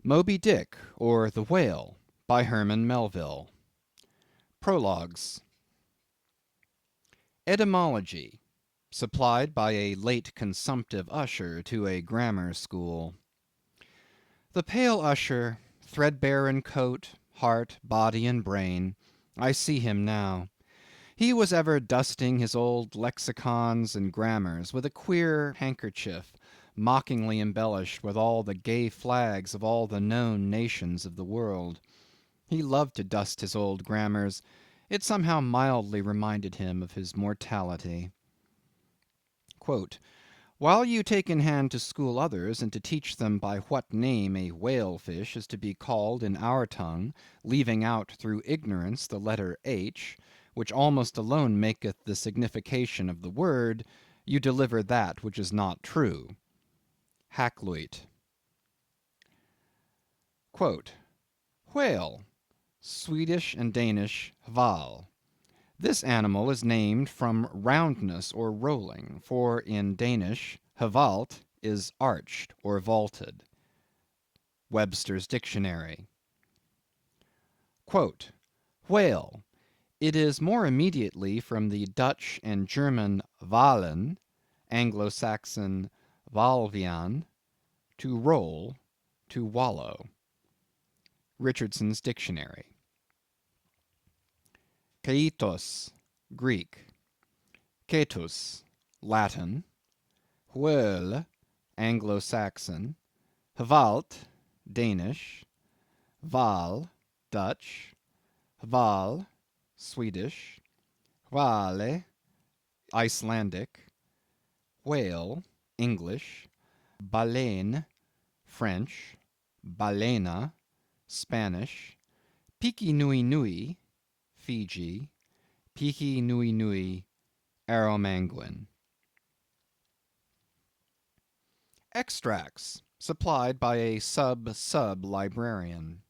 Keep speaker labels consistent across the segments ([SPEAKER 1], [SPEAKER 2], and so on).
[SPEAKER 1] Moby Dick, or the Whale, by Herman Melville. Prologues. Etymology, supplied by a late consumptive usher to a grammar school. The pale usher, threadbare in coat, heart, body, and brain, I see him now. He was ever dusting his old lexicons and grammars with a queer handkerchief, mockingly embellished with all the gay flags of all the known nations of the world. He loved to dust his old grammars. It somehow mildly reminded him of his mortality. Quote, While you take in hand to school others, and to teach them by what name a whale fish is to be called in our tongue, leaving out through ignorance the letter H, which almost alone maketh the signification of the word, you deliver that which is not true. Hakluyt. Quote, Whale, Swedish and Danish hval. This animal is named from roundness or rolling, for in Danish hvalt is arched or vaulted. Webster's Dictionary. Quote, Whale. It is more immediately from the Dutch and German walen, Anglo-Saxon valvian, to roll, to wallow. Richardson's Dictionary. Kaitos, Greek. Ketus, Latin. Whale, Anglo-Saxon. Hvalt, Danish. Val, Dutch. Hval, Swedish. Whale, Icelandic. Whale, English. Baleine, French. Balena, Spanish. Piki Nui Nui, Fiji. Piki Nui Nui, Arromanguin. Extracts supplied by a sub-librarian.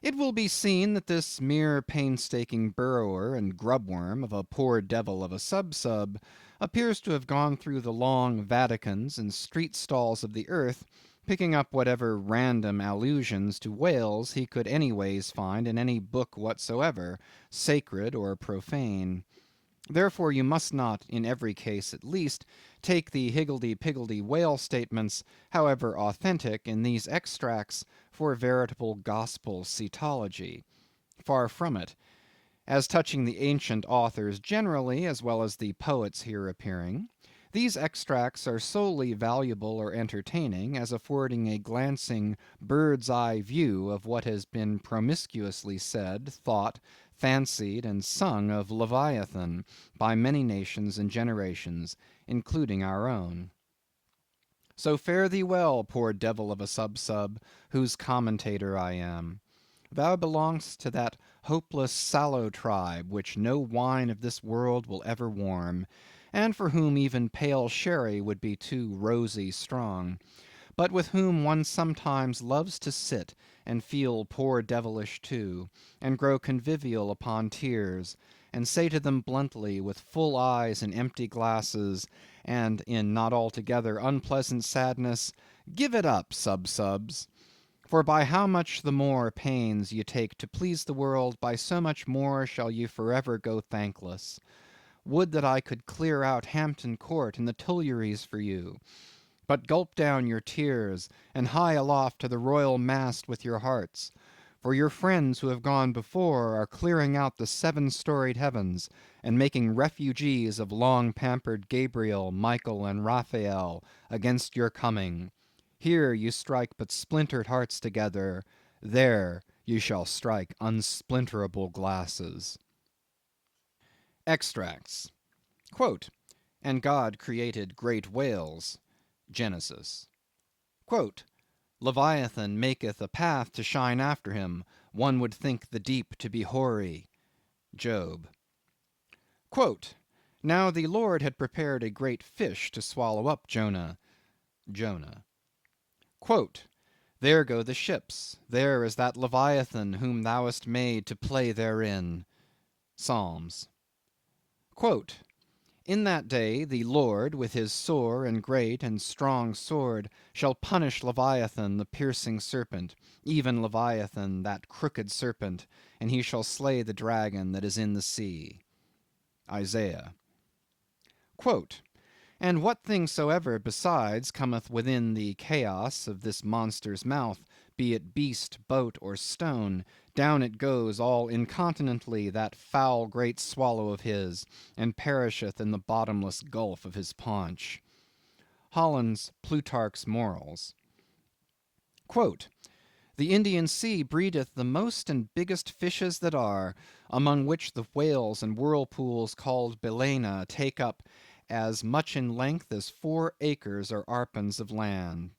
[SPEAKER 1] It will be seen that this mere painstaking burrower and grubworm of a poor devil of a sub-sub appears to have gone through the long Vaticans and street stalls of the earth, picking up whatever random allusions to whales he could anyways find in any book whatsoever, sacred or profane. Therefore you must not, in every case at least, take the higgledy-piggledy whale statements, however authentic, in these extracts, for veritable gospel cetology. Far from it. As touching the ancient authors generally, as well as the poets here appearing, these extracts are solely valuable or entertaining, as affording a glancing bird's-eye view of what has been promiscuously said, thought, fancied, and sung of Leviathan by many nations and generations, including our own. So fare thee well, poor devil of a sub-sub, whose commentator I am. Thou belongest to that hopeless sallow tribe which no wine of this world will ever warm, and for whom even pale sherry would be too rosy strong, but with whom one sometimes loves to sit and feel poor devilish too, and grow convivial upon tears, and say to them bluntly, with full eyes and empty glasses, and in not altogether unpleasant sadness, give it up, sub-subs. For by how much the more pains ye take to please the world, by so much more shall ye forever go thankless. Would that I could clear out Hampton Court and the Tuileries for you, but gulp down your tears, and hie aloft to the royal mast with your hearts. For your friends who have gone before are clearing out the seven-storied heavens, and making refugees of long-pampered Gabriel, Michael, and Raphael against your coming. Here you strike but splintered hearts together, there you shall strike unsplinterable glasses. Extracts. Quote, And God created great whales. Genesis. Quote, Leviathan maketh a path to shine after him, one would think the deep to be hoary. Job. Quote, Now the Lord had prepared a great fish to swallow up Jonah. Jonah. Quote, There go the ships, there is that Leviathan whom thou hast made to play therein. Psalms. Quote, In that day the Lord with his sore and great and strong sword shall punish Leviathan the piercing serpent, even Leviathan that crooked serpent, and he shall slay the dragon that is in the sea. Isaiah. Quote, and what thing soever besides cometh within the chaos of this monster's mouth, be it beast, boat, or stone, down it goes all incontinently that foul great swallow of his, and perisheth in the bottomless gulf of his paunch. Holland's Plutarch's Morals. Quote, the Indian Sea breedeth the most and biggest fishes that are, among which the whales and whirlpools called Balaena take up as much in length as 4 acres or arpens of land.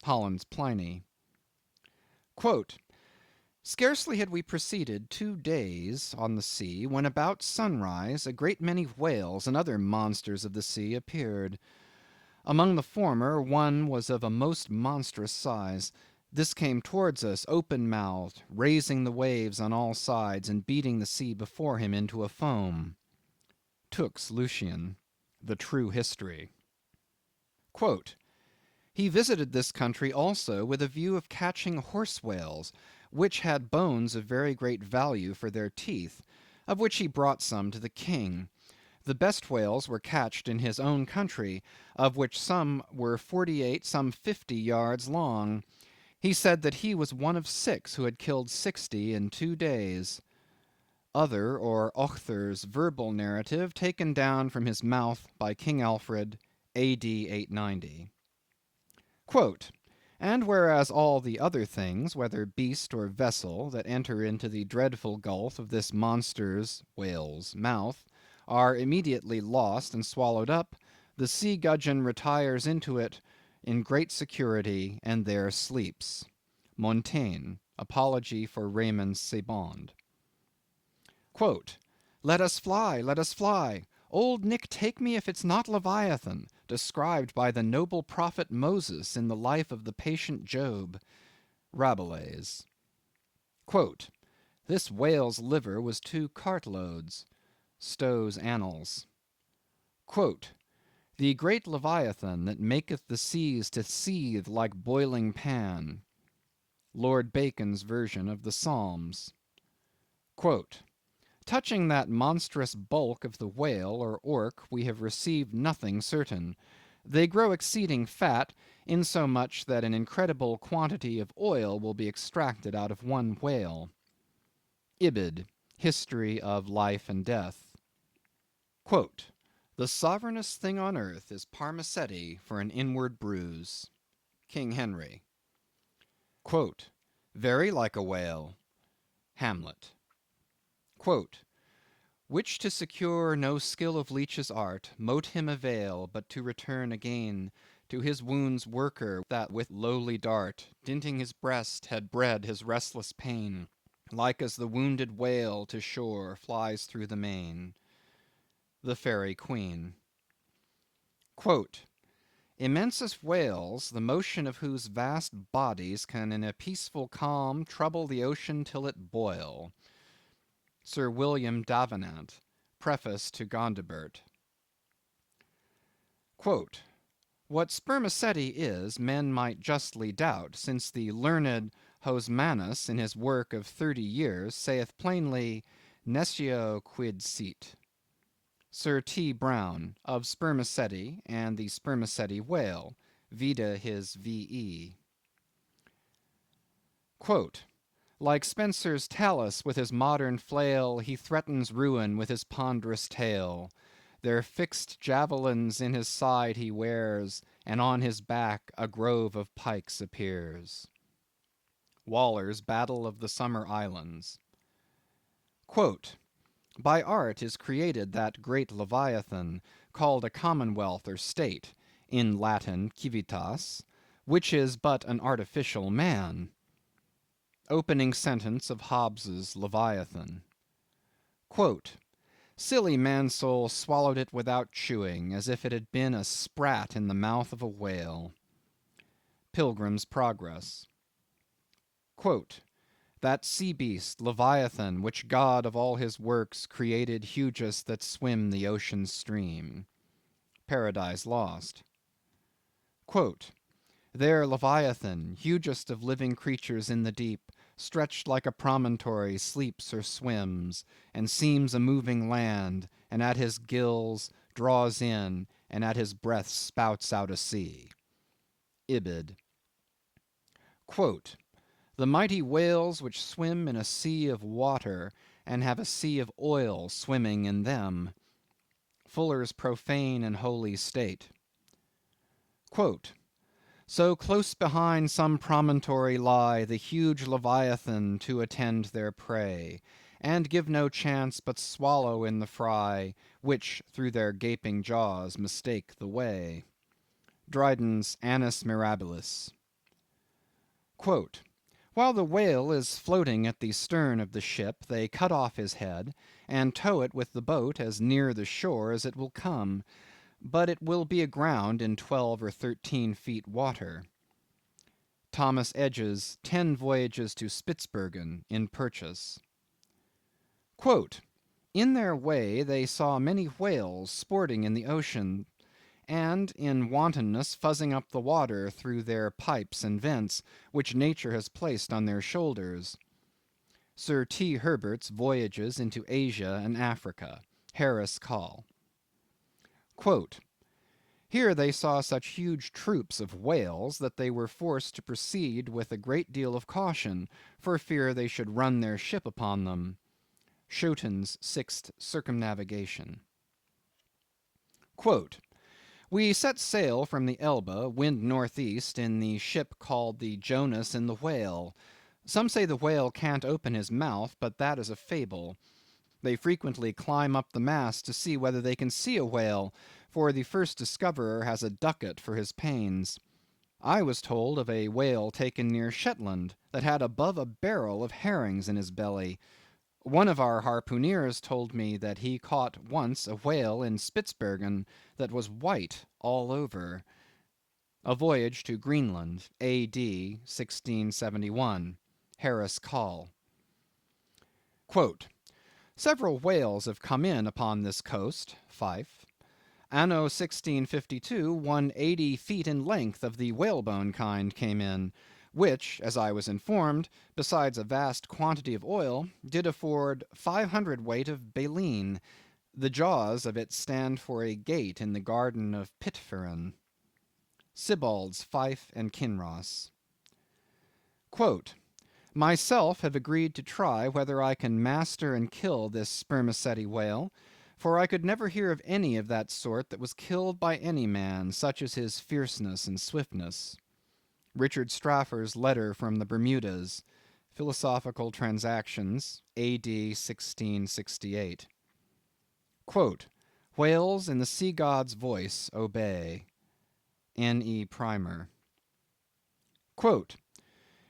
[SPEAKER 1] Holland's Pliny. Quote, scarcely had we proceeded 2 days on the sea, when about sunrise a great many whales and other monsters of the sea appeared. Among the former one was of a most monstrous size. This came towards us open-mouthed, raising the waves on all sides, and beating the sea before him into a foam. Tooke's Lucian. The True History. Quote, he visited this country also with a view of catching horse whales, which had bones of very great value for their teeth, of which he brought some to the king. The best whales were catched in his own country, of which some were 48, some 50 yards long. He said that he was one of 6 who had killed 60 in 2 days. Other or Ochther's verbal narrative taken down from his mouth by King Alfred, A.D. 890. Quote, and whereas all the other things, whether beast or vessel, that enter into the dreadful gulf of this monster's (whale's) mouth, are immediately lost and swallowed up, the sea gudgeon retires into it in great security, and there sleeps. Montaigne, Apology for Raymond Sebond. Quote, let us fly, let us fly. Old Nick take me if it's not Leviathan, described by the noble prophet Moses in the life of the patient Job. Rabelais. Quote, this whale's liver was 2 cartloads. Stow's Annals. Quote, the great Leviathan that maketh the seas to seethe like boiling pan. Lord Bacon's version of the Psalms. Quote, touching that monstrous bulk of the whale or orc we have received nothing certain. They grow exceeding fat, insomuch that an incredible quantity of oil will be extracted out of one whale. Ibid, History of Life and Death. Quote, the sovereignest thing on earth is Parmacetti for an inward bruise. King Henry. Quote, very like a whale. Hamlet. Quote, which to secure no skill of leech's art, mote him avail, but to return again to his wound's worker, that with lowly dart, dinting his breast, had bred his restless pain, like as the wounded whale to shore flies through the main. The Fairy Queen. Quote, immense as whales, the motion of whose vast bodies can in a peaceful calm trouble the ocean till it boil. Sir William Davenant, Preface to Gondibert. Quote, what spermaceti is, men might justly doubt, since the learned Hosmanus, in his work of 30 years, saith plainly, nescio quid sit. Sir T. Brown, of spermaceti and the spermaceti whale, vide his V.E. Quote, like Spencer's Talus with his modern flail, he threatens ruin with his ponderous tail. Their fixed javelins in his side he wears, and on his back a grove of pikes appears. Waller's Battle of the Summer Islands. Quote, by art is created that great Leviathan, called a commonwealth or state, in Latin civitas, which is but an artificial man. Opening sentence of Hobbes's Leviathan. Quote, silly Mansoul swallowed it without chewing, as if it had been a sprat in the mouth of a whale. Pilgrim's Progress. Quote, That sea beast, Leviathan, which God of all his works created hugest that swim the ocean's stream. Paradise Lost. Quote, there Leviathan, hugest of living creatures in the deep, stretched like a promontory, sleeps or swims, and seems a moving land, and at his gills draws in, and at his breath spouts out a sea. Ibid. Quote, the mighty whales which swim in a sea of water, and have a sea of oil swimming in them. Fuller's Profane and Holy State. Quote, so close behind some promontory lie the huge Leviathan to attend their prey, and give no chance but swallow in the fry, which through their gaping jaws mistake the way. Dryden's Annus Mirabilis. Quote, while the whale is floating at the stern of the ship, they cut off his head, and tow it with the boat as near the shore as it will come, but it will be aground in 12 or 13 feet water. Thomas Edge's 10 Voyages to Spitzbergen, in Purchas. Quote, in their way they saw many whales sporting in the ocean, and in wantonness fuzzing up the water through their pipes and vents, which nature has placed on their shoulders. Sir T. Herbert's Voyages into Asia and Africa, Harris Coll. Quote, here they saw such huge troops of whales that they were forced to proceed with a great deal of caution, for fear they should run their ship upon them. Schouten's Sixth Circumnavigation. Quote, we set sail from the Elbe, wind northeast, in the ship called the Jonas and the Whale. Some say the whale can't open his mouth, but that is a fable. They frequently climb up the mast to see whether they can see a whale, for the first discoverer has a ducat for his pains. I was told of a whale taken near Shetland that had above a barrel of herrings in his belly. One of our harpooneers told me that he caught once a whale in Spitzbergen that was white all over. A Voyage to Greenland, A.D. 1671. Harris Coll. Quote, several whales have come in upon this coast, Fife. Anno 1652, one 80 feet in length of the whalebone kind came in, which, as I was informed, besides a vast quantity of oil, did afford 500 weight of baleen. The jaws of it stand for a gate in the garden of Pitferren. Sibbald's Fife and Kinross. Quote, myself have agreed to try whether I can master and kill this spermaceti whale, for I could never hear of any of that sort that was killed by any man, such as his fierceness and swiftness. Richard Straffer's Letter from the Bermudas, Philosophical Transactions, A.D. 1668. Quote, whales in the sea god's voice obey. N.E. Primer. Quote,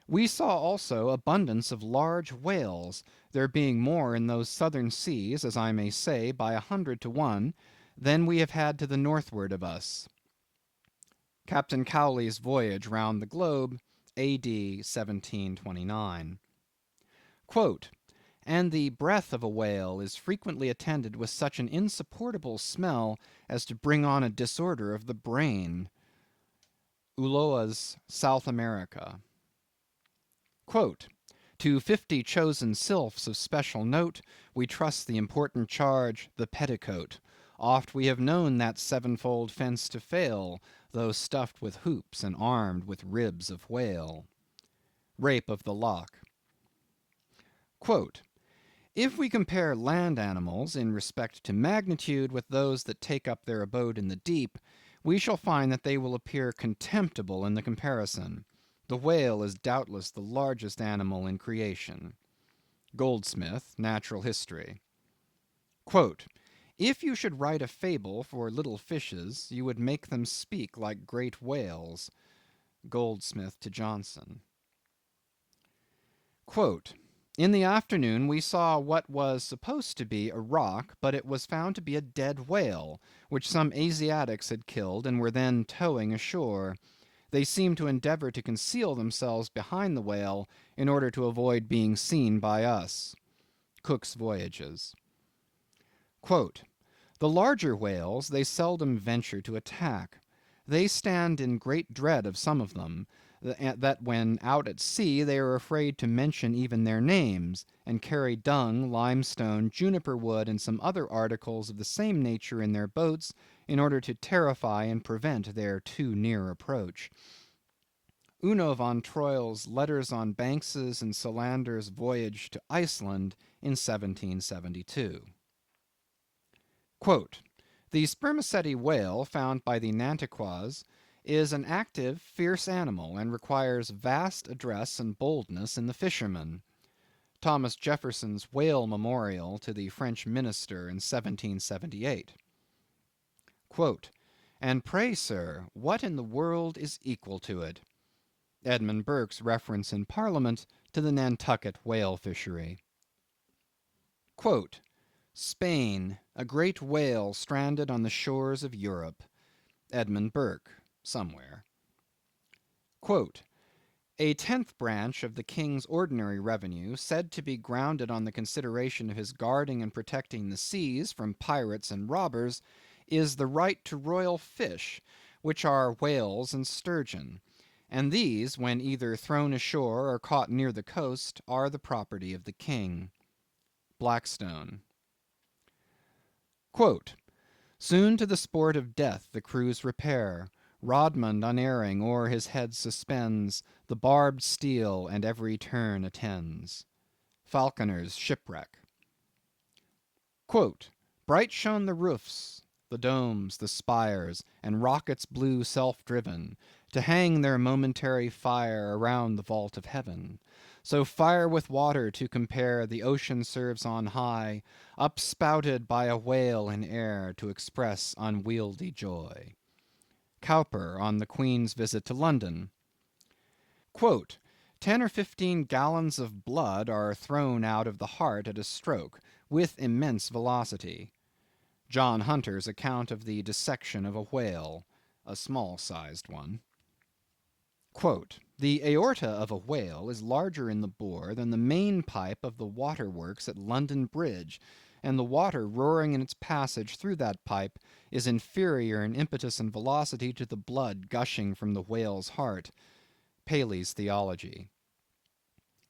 [SPEAKER 1] we saw also abundance of large whales, there being more in those southern seas, as I may say, by 100 to 1, than we have had to the northward of us. Captain Cowley's Voyage round the Globe, A.D. 1729. Quote, and the breath of a whale is frequently attended with such an insupportable smell as to bring on a disorder of the brain. Ulloa's South America. Quote, to 50 chosen sylphs of special note, we trust the important charge, the petticoat. Oft we have known that sevenfold fence to fail, though stuffed with hoops and armed with ribs of whale. Rape of the Lock. Quote, if we compare land animals in respect to magnitude with those that take up their abode in the deep, we shall find that they will appear contemptible in the comparison. The whale is doubtless the largest animal in creation. Goldsmith, Natural History. Quote, if you should write a fable for little fishes, you would make them speak like great whales. Goldsmith to Johnson. Quote, in the afternoon we saw what was supposed to be a rock, but it was found to be a dead whale, which some Asiatics had killed and were then towing ashore. They seem to endeavor to conceal themselves behind the whale in order to avoid being seen by us. Cook's Voyages. Quote, the larger whales they seldom venture to attack. They stand in great dread of some of them, that when out at sea they are afraid to mention even their names, and carry dung, limestone, juniper wood, and some other articles of the same nature in their boats, in order to terrify and prevent their too near approach. Uno von Troil's Letters on Banks's and Solander's Voyage to Iceland in 1772. Quote, the spermaceti whale found by the Nantuckois is an active, fierce animal, and requires vast address and boldness in the fisherman. Thomas Jefferson's Whale Memorial to the French Minister in 1778. Quote, and pray, sir, what in the world is equal to it? Edmund Burke's reference in Parliament to the Nantucket whale fishery. Quote, Spain, a great whale stranded on the shores of Europe. Edmund Burke, somewhere. Quote, a 10th branch of the king's ordinary revenue, said to be grounded on the consideration of his guarding and protecting the seas from pirates and robbers, is the right to royal fish, which are whales and sturgeon, and these, when either thrown ashore or caught near the coast, are the property of the king. Blackstone. Quote, soon to the sport of death the crews repair, Rodmond unerring o'er his head suspends the barbed steel, and every turn attends. Falconer's Shipwreck. Quote, bright shone the roofs, the domes, the spires, and rockets blue self-driven, to hang their momentary fire around the vault of heaven. So fire with water to compare the ocean serves on high, upspouted by a whale in air to express unwieldy joy. Cowper on the Queen's visit to London. Quote, 10 or 15 gallons of blood are thrown out of the heart at a stroke, with immense velocity. John Hunter's account of the dissection of a whale, a small-sized one. Quote, the aorta of a whale is larger in the bore than the main pipe of the waterworks at London Bridge, and the water roaring in its passage through that pipe is inferior in impetus and velocity to the blood gushing from the whale's heart. Paley's Theology.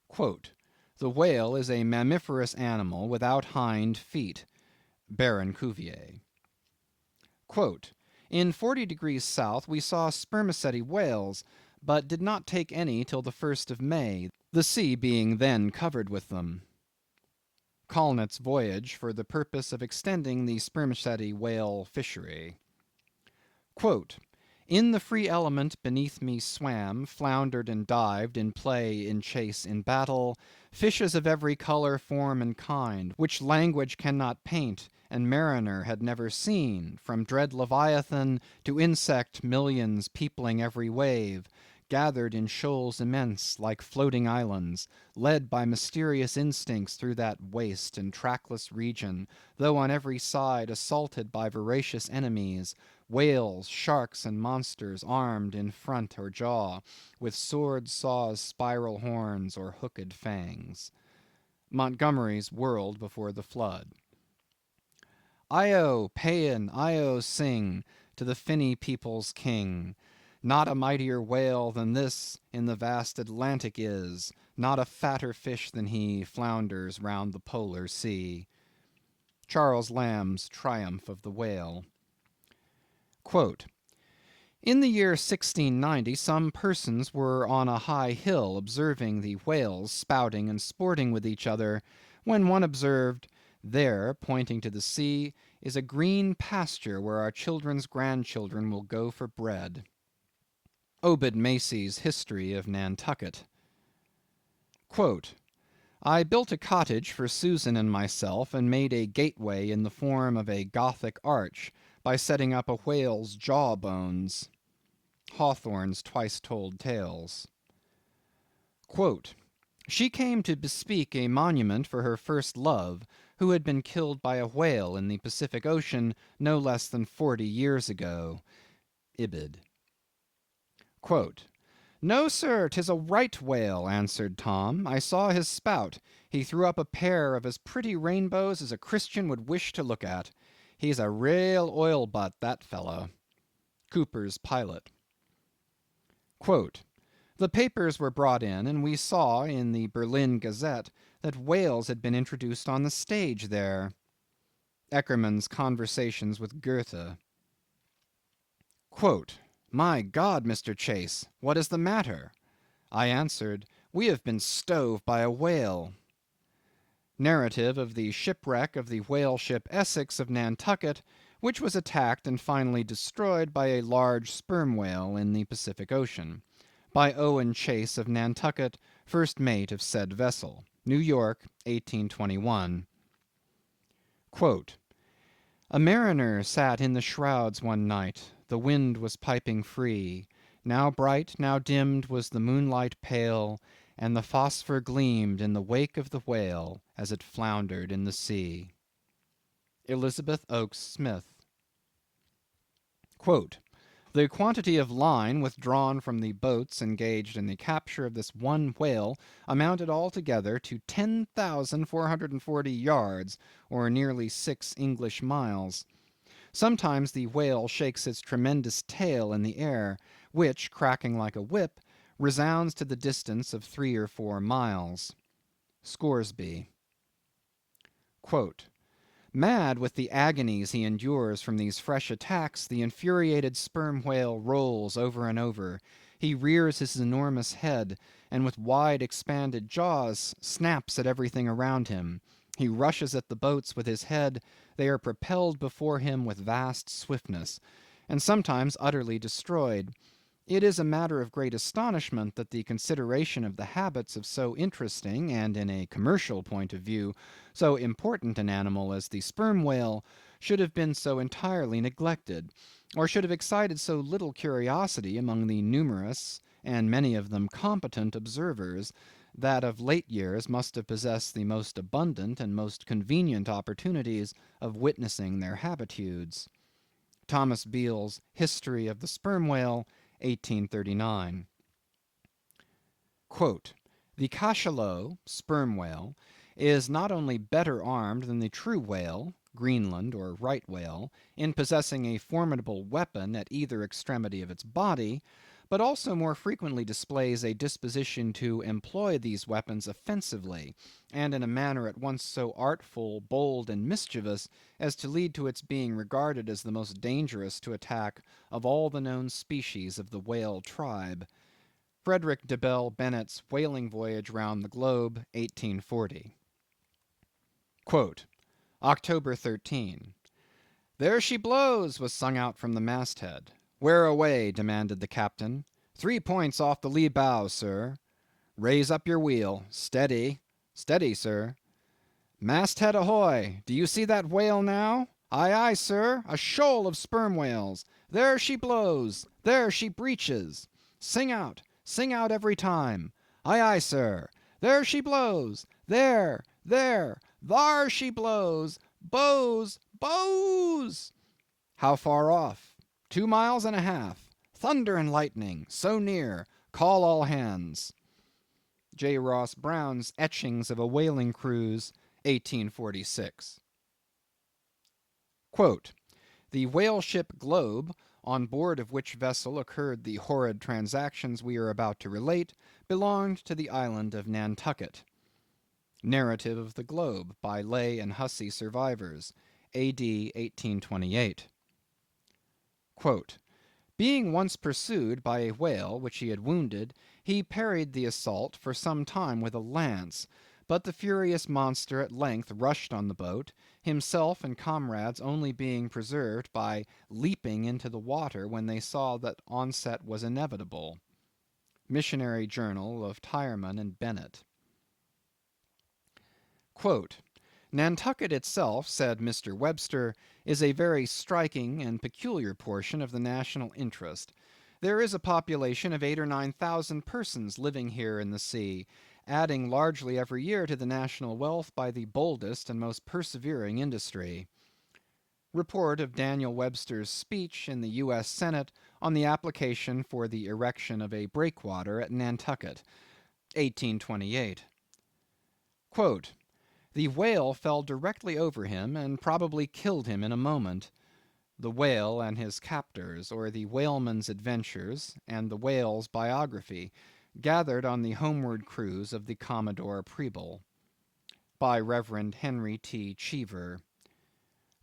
[SPEAKER 1] Quote, the whale is a mammiferous animal without hind feet. Baron Cuvier. Quote, in 40 degrees south we saw spermaceti whales, but did not take any till the 1st of May, the sea being then covered with them. Colnett's Voyage for the purpose of extending the spermaceti whale fishery. Quote, in the free element beneath me swam, floundered and dived, in play, in chase, in battle, fishes of every color, form, and kind, which language cannot paint, and mariner had never seen, from dread Leviathan to insect millions peopling every wave, gathered in shoals immense, like floating islands, led by mysterious instincts through that waste and trackless region, though on every side assaulted by voracious enemies, whales, sharks, and monsters, armed in front or jaw, with swords, saws, spiral horns, or hooked fangs. Montgomery's World Before the Flood. Io, Paean, Io, sing to the finny people's king. Not a mightier whale than this in the vast Atlantic is, not a fatter fish than he flounders round the polar sea. Charles Lamb's Triumph of the Whale. Quote, in the year 1690 some persons were on a high hill observing the whales spouting and sporting with each other, when one observed, there, pointing to the sea, is a green pasture where our children's grandchildren will go for bread. Obed Macy's History of Nantucket. Quote, I built a cottage for Susan and myself, and made a gateway in the form of a Gothic arch, by setting up a whale's jaw bones. Hawthorne's Twice Told Tales. Quote, she came to bespeak a monument for her first love, who had been killed by a whale in the Pacific Ocean no less than 40 years ago. Ibid. Quote, "No, sir, 'tis a right whale," answered Tom. "I saw his spout. He threw up a pair of as pretty rainbows as a Christian would wish to look at. He's a rale oil butt, that fellow." Cooper's Pilot. Quote, "The papers were brought in, and we saw in the Berlin Gazette that whales had been introduced on the stage there." Eckermann's Conversations with Goethe. Quote, "My God, Mr. Chase, what is the matter?" I answered, "We have been stove by a whale." Narrative of the shipwreck of the whale ship Essex of Nantucket, which was attacked and finally destroyed by a large sperm whale in the Pacific Ocean. By Owen Chase of Nantucket, first mate of said vessel. New York, 1821. Quote, "A mariner sat in the shrouds one night. The wind was piping free. Now bright, now dimmed was the moonlight pale, and the phosphor gleamed in the wake of the whale as it floundered in the sea." Elizabeth Oakes Smith. Quote, "The quantity of line withdrawn from the boats engaged in the capture of this one whale amounted altogether to 10,440 yards, or nearly 6 English miles. Sometimes the whale shakes its tremendous tail in the air, which, cracking like a whip, resounds to the distance of 3 or 4 miles." Scoresby. Quote, "Mad with the agonies he endures from these fresh attacks, the infuriated sperm whale rolls over and over. He rears his enormous head, and with wide expanded jaws snaps at everything around him. He rushes at the boats with his head. They are propelled before him with vast swiftness, and sometimes utterly destroyed. It is a matter of great astonishment that the consideration of the habits of so interesting, and in a commercial point of view, so important an animal as the sperm whale, should have been so entirely neglected, or should have excited so little curiosity among the numerous, and many of them competent observers, that of late years must have possessed the most abundant and most convenient opportunities of witnessing their habitudes." Thomas Beale's History of the Sperm Whale, 1839. Quote, "The cachalot (sperm whale) is not only better armed than the true whale (Greenland or right whale) in possessing a formidable weapon at either extremity of its body, but also more frequently displays a disposition to employ these weapons offensively, and in a manner at once so artful, bold, and mischievous, as to lead to its being regarded as the most dangerous to attack of all the known species of the whale tribe." Frederick de Bell Bennett's Whaling Voyage Round the Globe, 1840. Quote, October 13. "There she blows!" was sung out from the masthead. "Where away?" demanded the captain. "3 points off the lee bow, sir." "Raise up your wheel. Steady." "Steady, sir." "Masthead ahoy! Do you see that whale now?" "Aye, aye, sir, a shoal of sperm whales. There she blows! There she breaches!" Sing out every time." "Aye, aye, sir." "There she blows! There! Thar she blows! Bows! Bows!" "How far off?" 2.5 miles. "Thunder and lightning! So near! Call all hands." J. Ross Brown's Etchings of a Whaling Cruise, 1846. Quote, "The whale ship Globe, on board of which vessel occurred the horrid transactions we are about to relate, belonged to the island of Nantucket." Narrative of the Globe, by Lay and Hussey survivors, A.D. 1828. Quote, "Being once pursued by a whale which he had wounded, he parried the assault for some time with a lance, but the furious monster at length rushed on the boat, himself and comrades only being preserved by leaping into the water when they saw that onset was inevitable." Missionary Journal of Tyerman and Bennett. Quote, "Nantucket itself," said Mr. Webster, "is a very striking and peculiar portion of the national interest. There is a population of 8,000 or 9,000 persons living here in the sea, adding largely every year to the national wealth by the boldest and most persevering industry." Report of Daniel Webster's speech in the U.S. Senate on the application for the erection of a breakwater at Nantucket, 1828. Quote, "The whale fell directly over him and probably killed him in a moment. The Whale and His Captors, or the Whaleman's Adventures, and the Whale's Biography, gathered on the homeward cruise of the Commodore Preble." By Rev. Henry T. Cheever.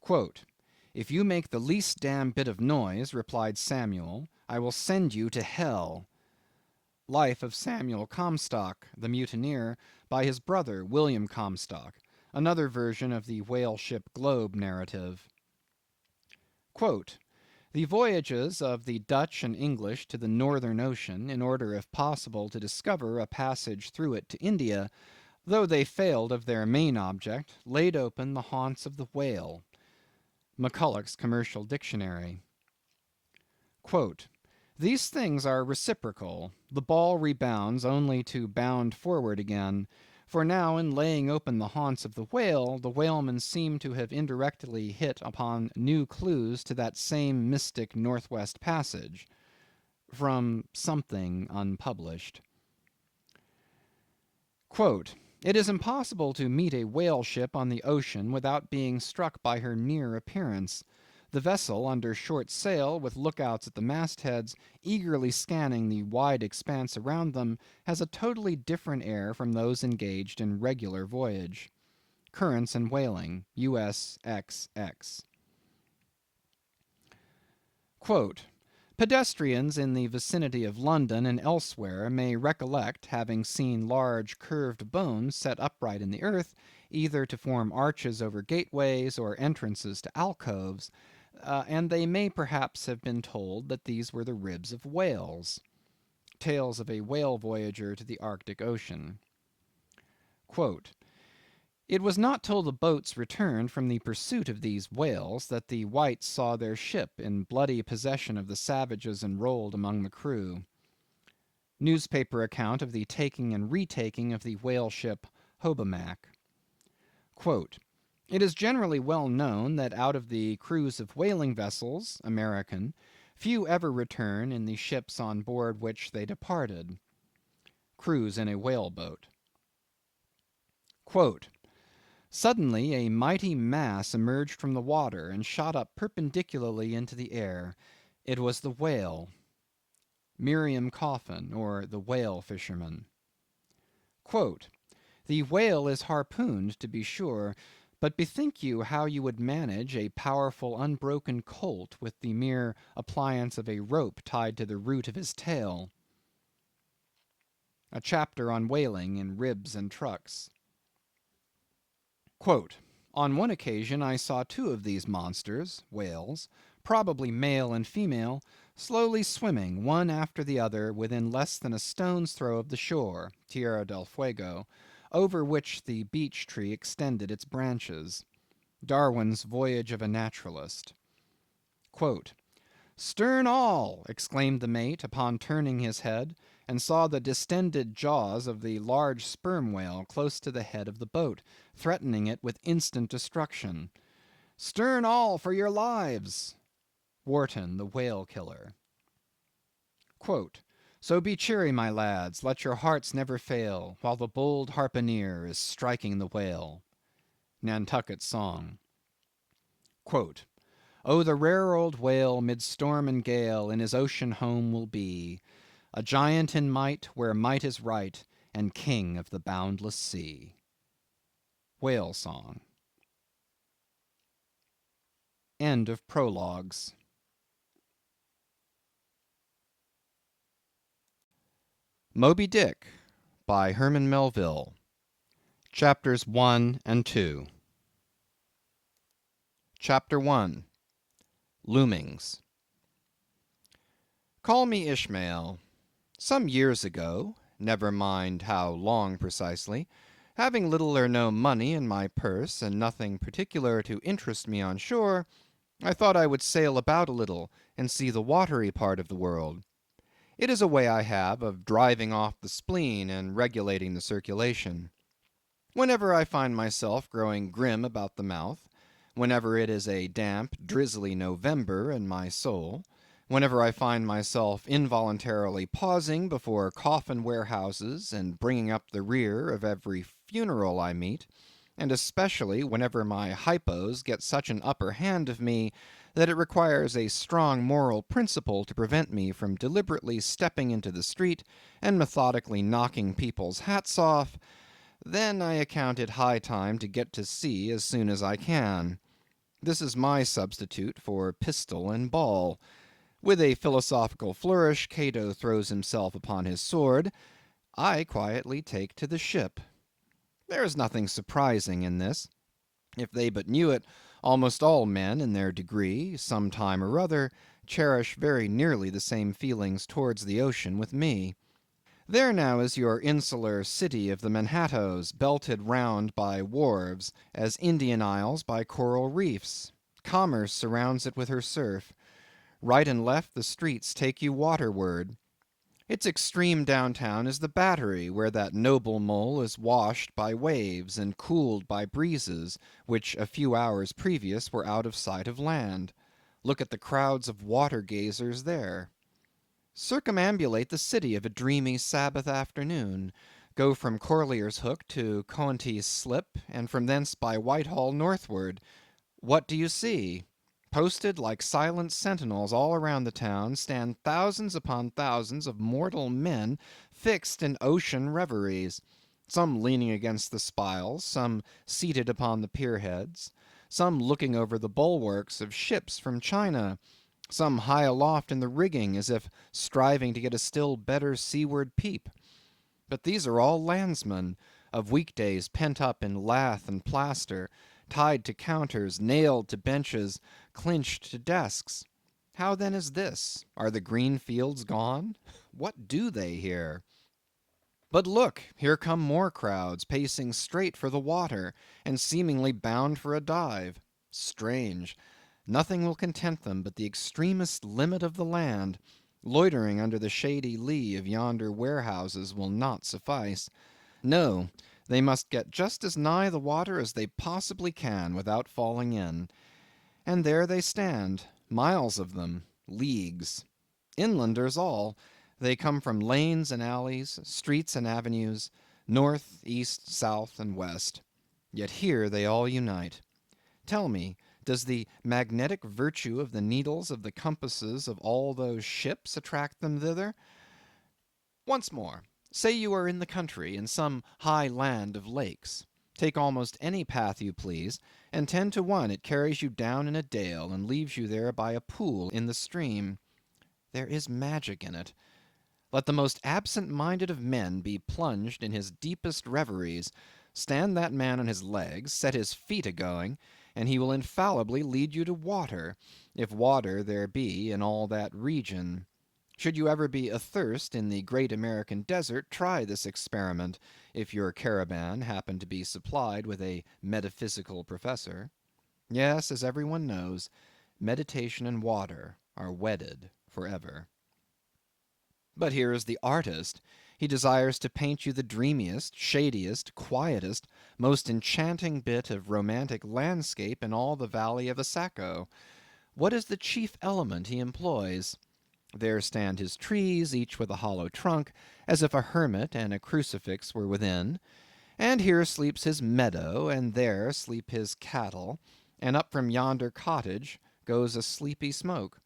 [SPEAKER 1] Quote, "If you make the least damn bit of noise," replied Samuel, "I will send you to hell." Life of Samuel Comstock, the mutineer, by his brother William Comstock, another version of the whale ship Globe narrative. Quote, "The voyages of the Dutch and English to the Northern Ocean, in order if possible to discover a passage through it to India, though they failed of their main object, laid open the haunts of the whale." McCulloch's Commercial Dictionary. Quote, "These things are reciprocal; the ball rebounds only to bound forward again. For now in laying open the haunts of the whalemen seem to have indirectly hit upon new clues to that same mystic Northwest Passage." From something unpublished. Quote, "It is impossible to meet a whale ship on the ocean without being struck by her near appearance. The vessel under short sail, with lookouts at the mastheads, eagerly scanning the wide expanse around them, has a totally different air from those engaged in regular voyage." Currents and Whaling, U.S. XX. Quote, "Pedestrians in the vicinity of London and elsewhere may recollect having seen large curved bones set upright in the earth, either to form arches over gateways or entrances to alcoves, and they may perhaps have been told that these were the ribs of whales." Tales of a Whale Voyager to the Arctic Ocean. Quote, "It was not till the boats returned from the pursuit of these whales that the whites saw their ship in bloody possession of the savages enrolled among the crew." Newspaper account of the taking and retaking of the whale ship Hobomack. Quote, "It is generally well known that out of the crews of whaling vessels, American, few ever return in the ships on board which they departed." Cruise in a whale boat. Quote, "Suddenly a mighty mass emerged from the water and shot up perpendicularly into the air. It was the whale." Miriam Coffin, or the Whale Fisherman. Quote, "The whale is harpooned, to be sure, but bethink you how you would manage a powerful unbroken colt with the mere appliance of a rope tied to the root of his tail." A chapter on whaling in Ribs and Trucks. Quote, "On one occasion I saw two of these monsters (whales), probably male and female, slowly swimming, one after the other, within less than a stone's throw of the shore (Tierra del Fuego), over which the beech tree extended its branches." Darwin's Voyage of a Naturalist. Quote, "Stern all!" exclaimed the mate, upon turning his head, and saw the distended jaws of the large sperm whale close to the head of the boat, threatening it with instant destruction. "Stern all for your lives!" Wharton, the Whale Killer. Quote, "So be cheery, my lads, let your hearts never fail, while the bold harpooner is striking the whale." Nantucket Song. Quote, "Oh, the rare old whale, mid storm and gale, in his ocean home will be, a giant in might, where might is right, and king of the boundless sea." Whale Song. End of Prologues. Moby Dick, by Herman Melville. Chapters 1 and 2. Chapter 1. Loomings. Call me Ishmael. Some years ago, never mind how long precisely, having little or no money in my purse, and nothing particular to interest me on shore, I thought I would sail about a little, and see the watery part of the world. It is a way I have of driving off the spleen and regulating the circulation. Whenever I find myself growing grim about the mouth, whenever it is a damp, drizzly November in my soul, Whenever I find myself involuntarily pausing before coffin warehouses and bringing up the rear of every funeral I meet, and especially whenever my hypos get such an upper hand of me that it requires a strong moral principle to prevent me from deliberately stepping into the street and methodically knocking people's hats off, then I account it high time to get to sea as soon as I can. This is my substitute for pistol and ball. With a philosophical flourish, Cato throws himself upon his sword. I quietly take to the ship. There is nothing surprising in this. If they but knew it, almost all men in their degree, some time or other, cherish very nearly the same feelings towards the ocean with me. There now is your insular city of the Manhattoes, belted round by wharves, as Indian Isles by coral reefs. Commerce surrounds it with her surf. Right and left the streets take you waterward. Its extreme downtown is the Battery, where that noble mole is washed by waves and cooled by breezes, which a few hours previous were out of sight of land. Look at the crowds of water gazers there. Circumambulate the city of a dreamy Sabbath afternoon. Go from Corlier's Hook to Coenties Slip, and from thence by Whitehall northward. What do you see? Posted like silent sentinels all around the town stand thousands upon thousands of mortal men fixed in ocean reveries, some leaning against the spiles, some seated upon the pierheads, some looking over the bulwarks of ships from China, some high aloft in the rigging as if striving to get a still better seaward peep. But these are all landsmen, of weekdays pent up in lath and plaster, tied to counters, nailed to benches, clinched to desks. How then is this? Are the green fields gone? What do they here? But look, here come more crowds, pacing straight for the water, and seemingly bound for a dive. Strange. Nothing will content them but the extremest limit of the land. Loitering under the shady lee of yonder warehouses will not suffice. No, they must get just as nigh the water as they possibly can without falling in. And there they stand, miles of them, leagues. Inlanders all. They come from lanes and alleys, streets and avenues, north, east, south, and west. Yet here they all unite. Tell me, does the magnetic virtue of the needles of the compasses of all those ships attract them thither? Once more, say you are in the country, in some high land of lakes. Take almost any path you please, and 10 to 1 it carries you down in a dale, and leaves you there by a pool in the stream. There is magic in it. Let the most absent-minded of men be plunged in his deepest reveries, stand that man on his legs, set his feet a-going, and he will infallibly lead you to water, if water there be in all that region. Should you ever be athirst in the great American desert, try this experiment, if your caravan happen to be supplied with a metaphysical professor. Yes, as everyone knows, meditation and water are wedded forever. But here is the artist. He desires to paint you the dreamiest, shadiest, quietest, most enchanting bit of romantic landscape in all the valley of the Saco. What is the chief element he employs? There stand his trees, each with a hollow trunk, as if a hermit and a crucifix were within. And here sleeps his meadow, and there sleep his cattle, and up from yonder cottage goes a sleepy smoke.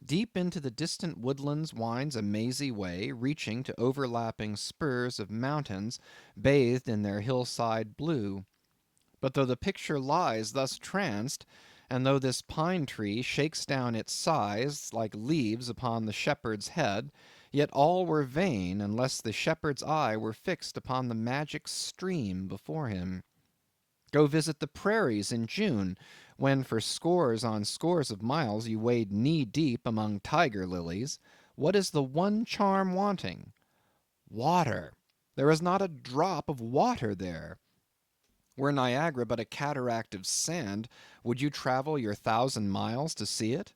[SPEAKER 1] Deep into the distant woodlands winds a mazy way, reaching to overlapping spurs of mountains bathed in their hillside blue. But though the picture lies thus tranced, and though this pine tree shakes down its sighs like leaves upon the shepherd's head, yet all were vain, unless the shepherd's eye were fixed upon the magic stream before him. Go visit the prairies in June, when for scores on scores of miles you wade knee-deep among tiger lilies. What is the one charm wanting? Water. There is not a drop of water there. Were Niagara but a cataract of sand, would you travel your 1,000 miles to see it?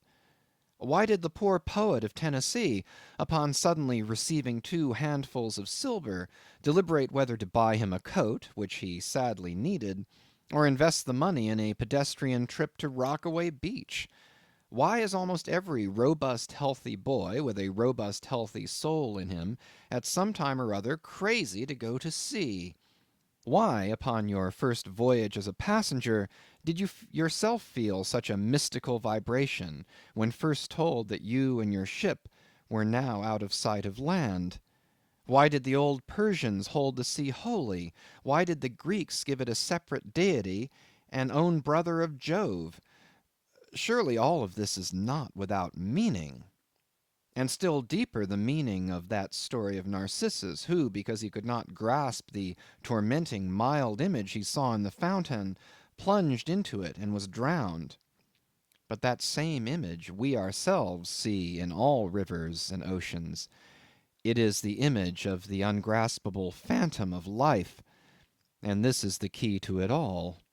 [SPEAKER 1] Why did the poor poet of Tennessee, upon suddenly receiving 2 handfuls of silver, deliberate whether to buy him a coat, which he sadly needed, or invest the money in a pedestrian trip to Rockaway Beach? Why is almost every robust, healthy boy with a robust, healthy soul in him at some time or other crazy to go to sea? Why, upon your first voyage as a passenger, did you yourself feel such a mystical vibration when first told that you and your ship were now out of sight of land? Why did the old Persians hold the sea holy? Why did the Greeks give it a separate deity and own brother of Jove? Surely all of this is not without meaning. And still deeper the meaning of that story of Narcissus, who, because he could not grasp the tormenting mild image he saw in the fountain, plunged into it and was drowned. But that same image we ourselves see in all rivers and oceans. It is the image of the ungraspable phantom of life, and this is the key to it all.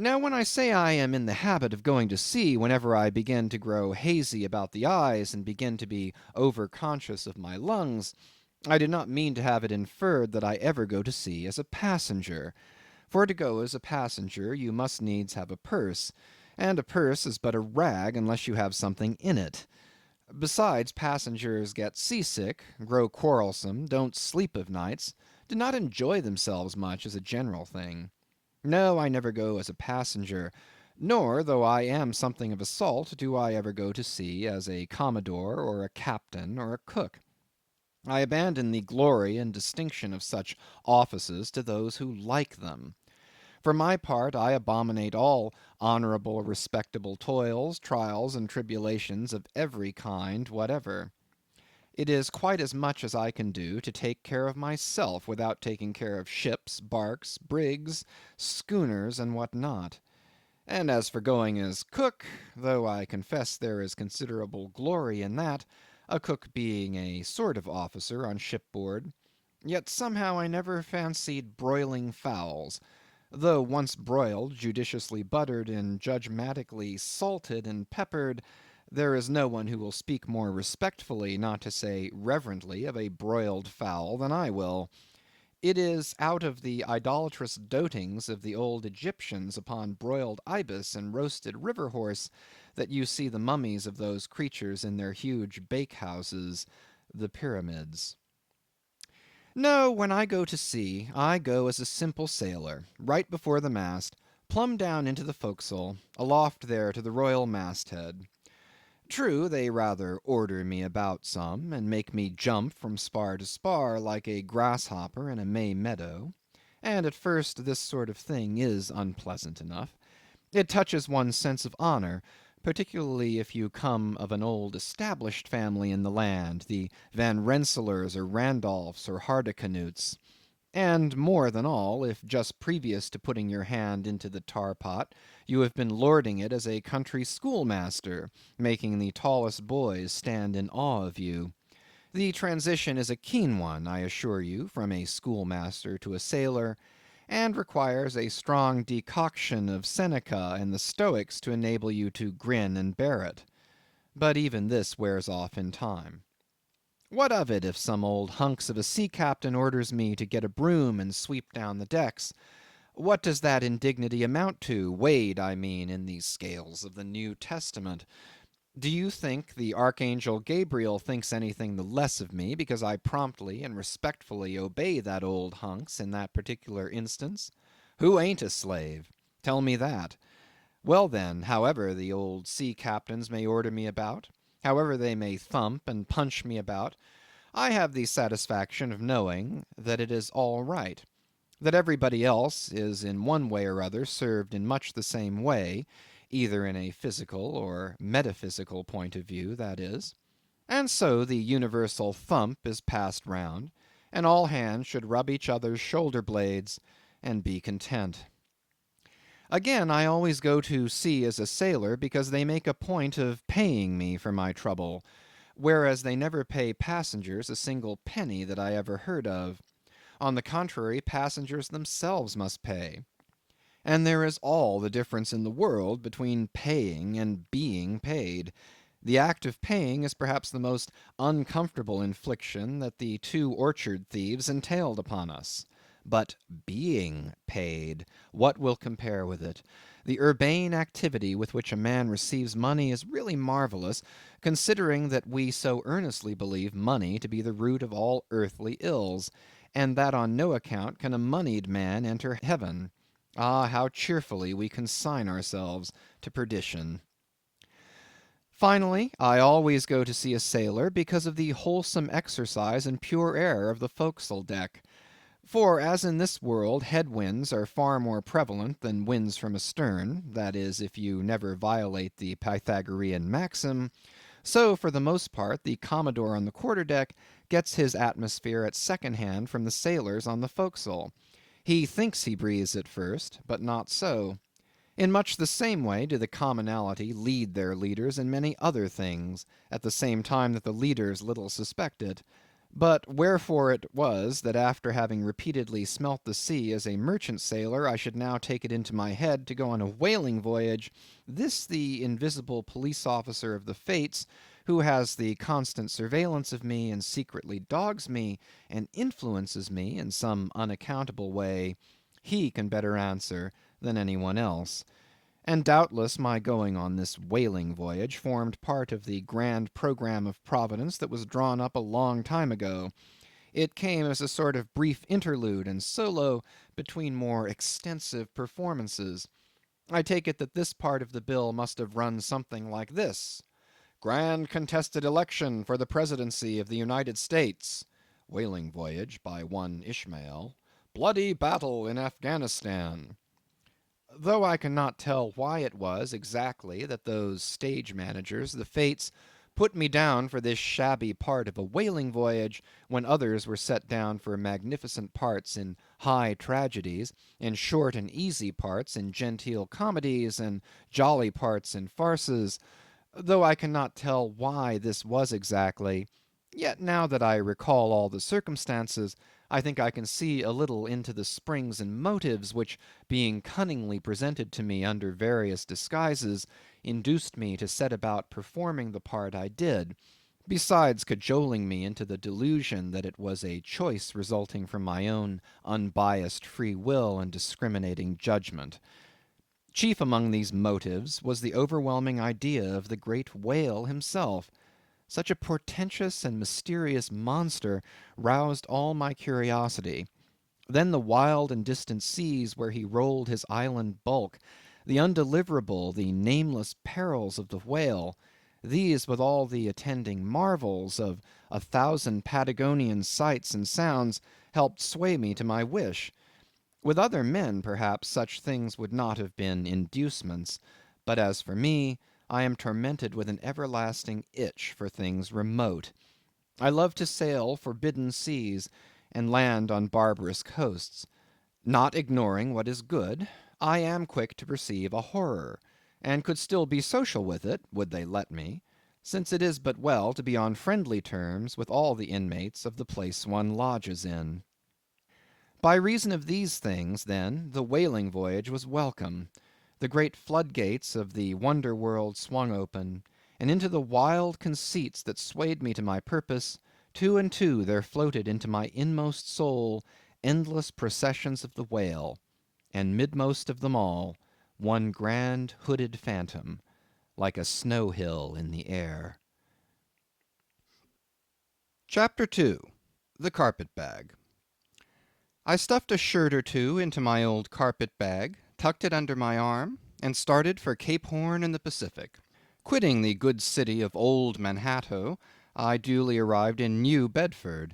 [SPEAKER 1] Now, when I say I am in the habit of going to sea whenever I begin to grow hazy about the eyes and begin to be over-conscious of my lungs, I do not mean to have it inferred that I ever go to sea as a passenger. For to go as a passenger you must needs have a purse, and a purse is but a rag unless you have something in it. Besides, passengers get seasick, grow quarrelsome, don't sleep of nights, do not enjoy themselves much as a general thing. No, I never go as a passenger, nor, though I am something of a salt, do I ever go to sea as a commodore or a captain or a cook. I abandon the glory and distinction of such offices to those who like them. For my part, I abominate all honourable, respectable toils, trials, and tribulations of every kind whatever. It is quite as much as I can do to take care of myself without taking care of ships, barks, brigs, schooners, and what not. And as for going as cook, though I confess there is considerable glory in that, a cook being a sort of officer on shipboard, yet somehow I never fancied broiling fowls, though once broiled, judiciously buttered, and judgmatically salted and peppered, there is no one who will speak more respectfully, not to say reverently, of a broiled fowl than I will. It is out of the idolatrous dotings of the old Egyptians upon broiled ibis and roasted river horse that you see the mummies of those creatures in their huge bakehouses, the pyramids. No, when I go to sea, I go as a simple sailor, right before the mast, plumb down into the forecastle, aloft there to the royal masthead. True, they rather order me about some, and make me jump from spar to spar like a grasshopper in a May meadow; and at first this sort of thing is unpleasant enough. It touches one's sense of honour, particularly if you come of an old established family in the land, the Van Rensselaers or Randolphs or Hardicanutes; and more than all, if just previous to putting your hand into the tar pot you have been lording it as a country schoolmaster, making the tallest boys stand in awe of you. The transition is a keen one, I assure you, from a schoolmaster to a sailor, and requires a strong decoction of Seneca and the Stoics to enable you to grin and bear it. But even this wears off in time. What of it if some old hunks of a sea captain orders me to get a broom and sweep down the decks? What does that indignity amount to, weighed, I mean, in the scales of the New Testament? Do you think the archangel Gabriel thinks anything the less of me because I promptly and respectfully obey that old hunks in that particular instance? Who ain't a slave? Tell me that. Well then, however the old sea captains may order me about, however they may thump and punch me about, I have the satisfaction of knowing that it is all right, that everybody else is in one way or other served in much the same way, either in a physical or metaphysical point of view, that is; and so the universal thump is passed round, and all hands should rub each other's shoulder blades and be content. Again, I always go to sea as a sailor because they make a point of paying me for my trouble, whereas they never pay passengers a single penny that I ever heard of. On the contrary, passengers themselves must pay. And there is all the difference in the world between paying and being paid. The act of paying is perhaps the most uncomfortable infliction that the two orchard thieves entailed upon us. But being paid, what will compare with it? The urbane activity with which a man receives money is really marvelous, considering that we so earnestly believe money to be the root of all earthly ills, and that on no account can a moneyed man enter heaven. Ah, how cheerfully we consign ourselves to perdition! Finally, I always go to see a sailor because of the wholesome exercise and pure air of the forecastle deck. For as in this world head winds are far more prevalent than winds from astern, that is, if you never violate the Pythagorean maxim, so for the most part the Commodore on the quarter deck gets his atmosphere at second hand from the sailors on the forecastle. He thinks he breathes it first, but not so. In much the same way do the commonalty lead their leaders in many other things, at the same time that the leaders little suspect it. But wherefore it was that after having repeatedly smelt the sea as a merchant sailor, I should now take it into my head to go on a whaling voyage, this the invisible police officer of the Fates, who has the constant surveillance of me and secretly dogs me and influences me in some unaccountable way, he can better answer than any one else. And doubtless my going on this whaling voyage formed part of the grand programme of Providence that was drawn up a long time ago. It came as a sort of brief interlude and solo between more extensive performances. I take it that this part of the bill must have run something like this: Grand contested election for the presidency of the United States. Whaling voyage by one Ishmael. Bloody battle in Afghanistan. Though I cannot tell why it was exactly that those stage managers, the Fates, put me down for this shabby part of a whaling voyage, when others were set down for magnificent parts in high tragedies, and short and easy parts in genteel comedies, and jolly parts in farces. Though I cannot tell why this was exactly, yet now that I recall all the circumstances, I think I can see a little into the springs and motives which, being cunningly presented to me under various disguises, induced me to set about performing the part I did, besides cajoling me into the delusion that it was a choice resulting from my own unbiased free will and discriminating judgment. Chief among these motives was the overwhelming idea of the great whale himself. Such a portentous and mysterious monster roused all my curiosity. Then the wild and distant seas where he rolled his island bulk, the undeliverable, the nameless perils of the whale, these with all the attending marvels of a thousand Patagonian sights and sounds, helped sway me to my wish. With other men, perhaps, such things would not have been inducements; but as for me, I am tormented with an everlasting itch for things remote. I love to sail forbidden seas, and land on barbarous coasts. Not ignoring what is good, I am quick to perceive a horror, and could still be social with it, would they let me, since it is but well to be on friendly terms with all the inmates of the place one lodges in. By reason of these things, then, the whaling voyage was welcome. The great floodgates of the wonder world swung open, and into the wild conceits that swayed me to my purpose, two and two there floated into my inmost soul endless processions of the whale, and midmost of them all, one grand hooded phantom, like a snow hill in the air. Chapter 2. The Carpet Bag. I stuffed a shirt or two into my old carpet bag, tucked it under my arm, and started for Cape Horn in the Pacific. Quitting the good city of Old Manhattan, I duly arrived in New Bedford.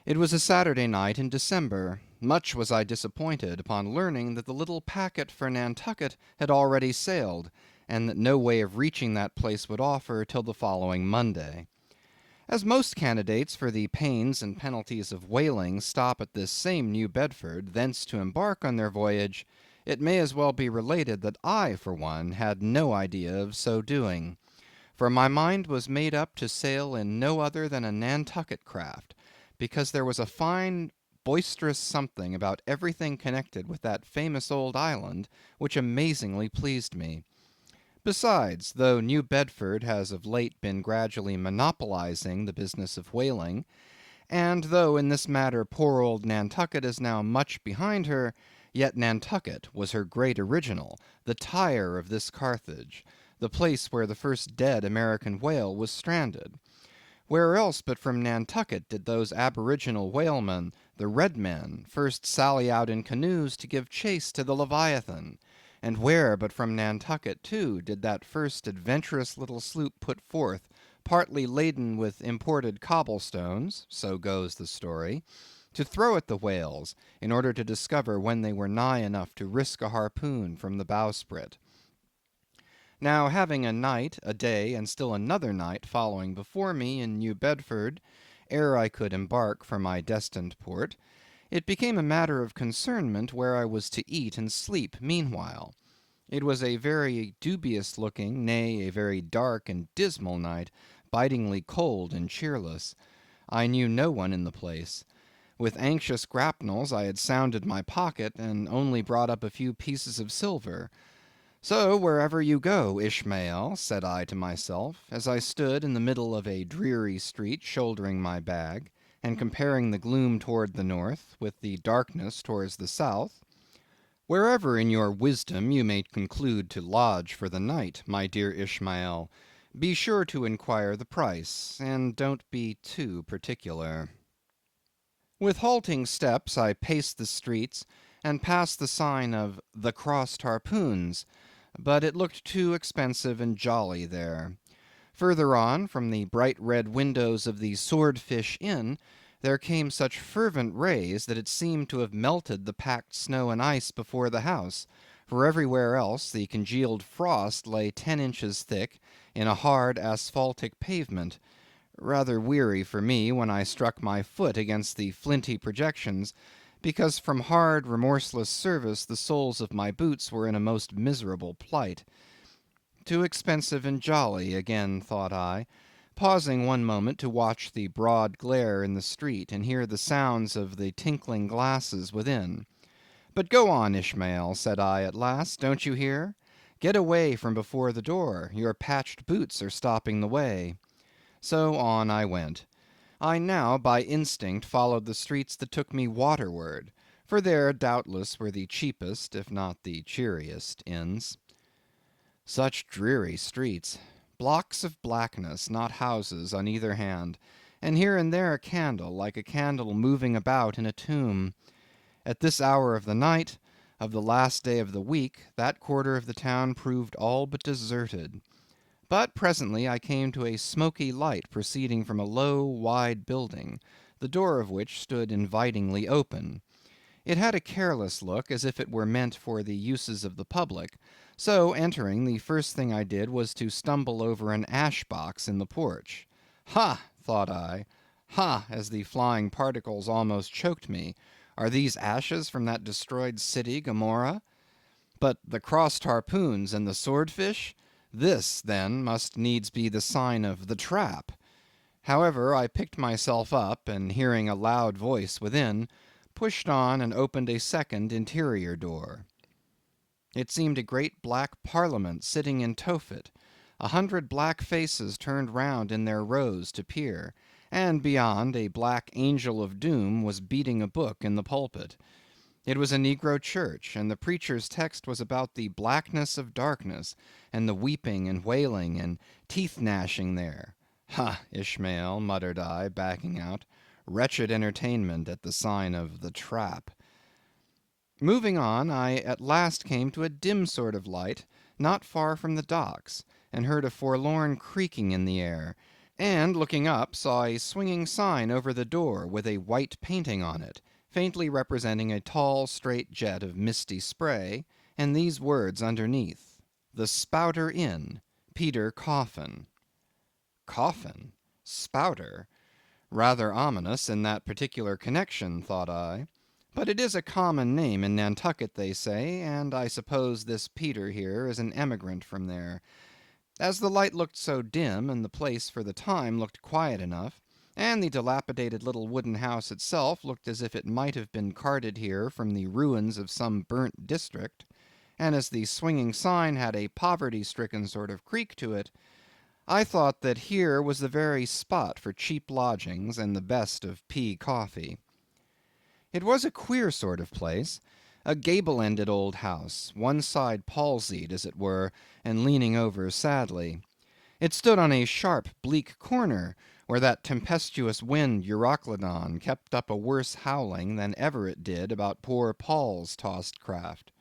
[SPEAKER 1] It was a Saturday night in December. Much was I disappointed upon learning that the little packet for Nantucket had already sailed, and that no way of reaching that place would offer till the following Monday. As most candidates for the pains and penalties of whaling stop at this same New Bedford, thence to embark on their voyage, it may as well be related that I, for one, had no idea of so doing. For my mind was made up to sail in no other than a Nantucket craft, because there was a fine boisterous something about everything connected with that famous old island which amazingly pleased me. Besides, though New Bedford has of late been gradually monopolizing the business of whaling, and though in this matter poor old Nantucket is now much behind her, Yet Nantucket was her great original, the Tyre of this Carthage, the place where the first dead American whale was stranded. Where else but from Nantucket did those aboriginal whalemen, the red men, first sally out in canoes to give chase to the Leviathan? And where but from Nantucket, too, did that first adventurous little sloop put forth, partly laden with imported cobblestones, so goes the story, to throw at the whales, in order to discover when they were nigh enough to risk a harpoon from the bowsprit. Now, having a night, a day, and still another night following before me in New Bedford, ere I could embark for my destined port, it became a matter of concernment where I was to eat and sleep meanwhile. It was a very dubious looking, nay, a very dark and dismal night, bitingly cold and cheerless. I knew no one in the place. With anxious grapnels I had sounded my pocket, and only brought up a few pieces of silver. So wherever you go, Ishmael, said I to myself, as I stood in the middle of a dreary street shouldering my bag, and comparing the gloom toward the north with the darkness towards the south, wherever in your wisdom you may conclude to lodge for the night, my dear Ishmael, be sure to inquire the price, and don't be too particular. With halting steps I paced the streets, and passed the sign of the Crossed Harpoons, but it looked too expensive and jolly there. Further on, from the bright red windows of the Swordfish Inn, there came such fervent rays that it seemed to have melted the packed snow and ice before the house, for everywhere else the congealed frost lay 10 inches thick in a hard asphaltic pavement. Rather weary for me when I struck my foot against the flinty projections, because from hard remorseless service the soles of my boots were in a most miserable plight. Too expensive and jolly, again thought I, pausing one moment to watch the broad glare in the street, and hear the sounds of the tinkling glasses within. But go on, Ishmael, said I at last, don't you hear? Get away from before the door, your patched boots are stopping the way. So on I went. I now by instinct followed the streets that took me waterward, for there doubtless were the cheapest, if not the cheeriest, inns. Such dreary streets! Blocks of blackness, not houses, on either hand, and here and there a candle, like a candle moving about in a tomb. At this hour of the night, of the last day of the week, that quarter of the town proved all but deserted. But presently I came to a smoky light proceeding from a low, wide building, the door of which stood invitingly open. It had a careless look, as if it were meant for the uses of the public, so entering, the first thing I did was to stumble over an ash-box in the porch. Ha! thought I, ha! as the flying particles almost choked me. Are these ashes from that destroyed city, Gomorrah? But the crossed harpoons and the swordfish? This, then, must needs be the sign of the trap. However, I picked myself up, and hearing a loud voice within, pushed on and opened a second interior door. It seemed a great black parliament sitting in Tophet. 100 black faces turned round in their rows to peer, and beyond, a black angel of doom was beating a book in the pulpit. It was a negro church, and the preacher's text was about the blackness of darkness, and the weeping and wailing and teeth gnashing there. Ha, Ishmael, muttered I, backing out, wretched entertainment at the sign of the trap. Moving on, I at last came to a dim sort of light, not far from the docks, and heard a forlorn creaking in the air, and looking up, saw a swinging sign over the door with a white painting on it, faintly representing a tall straight jet of misty spray, and these words underneath: The Spouter Inn, Peter Coffin. Coffin? Spouter? Rather ominous in that particular connection, thought I. But it is a common name in Nantucket, they say, and I suppose this Peter here is an emigrant from there. As the light looked so dim, and the place for the time looked quiet enough, and the dilapidated little wooden house itself looked as if it might have been carted here from the ruins of some burnt district, and as the swinging sign had a poverty-stricken sort of creak to it, I thought that here was the very spot for cheap lodgings and the best of pea coffee. It was a queer sort of place, a gable-ended old house, one side palsied, as it were, and leaning over sadly. It stood on a sharp, bleak corner, where that tempestuous wind Euroclydon kept up a worse howling than ever it did about poor Paul's tossed craft.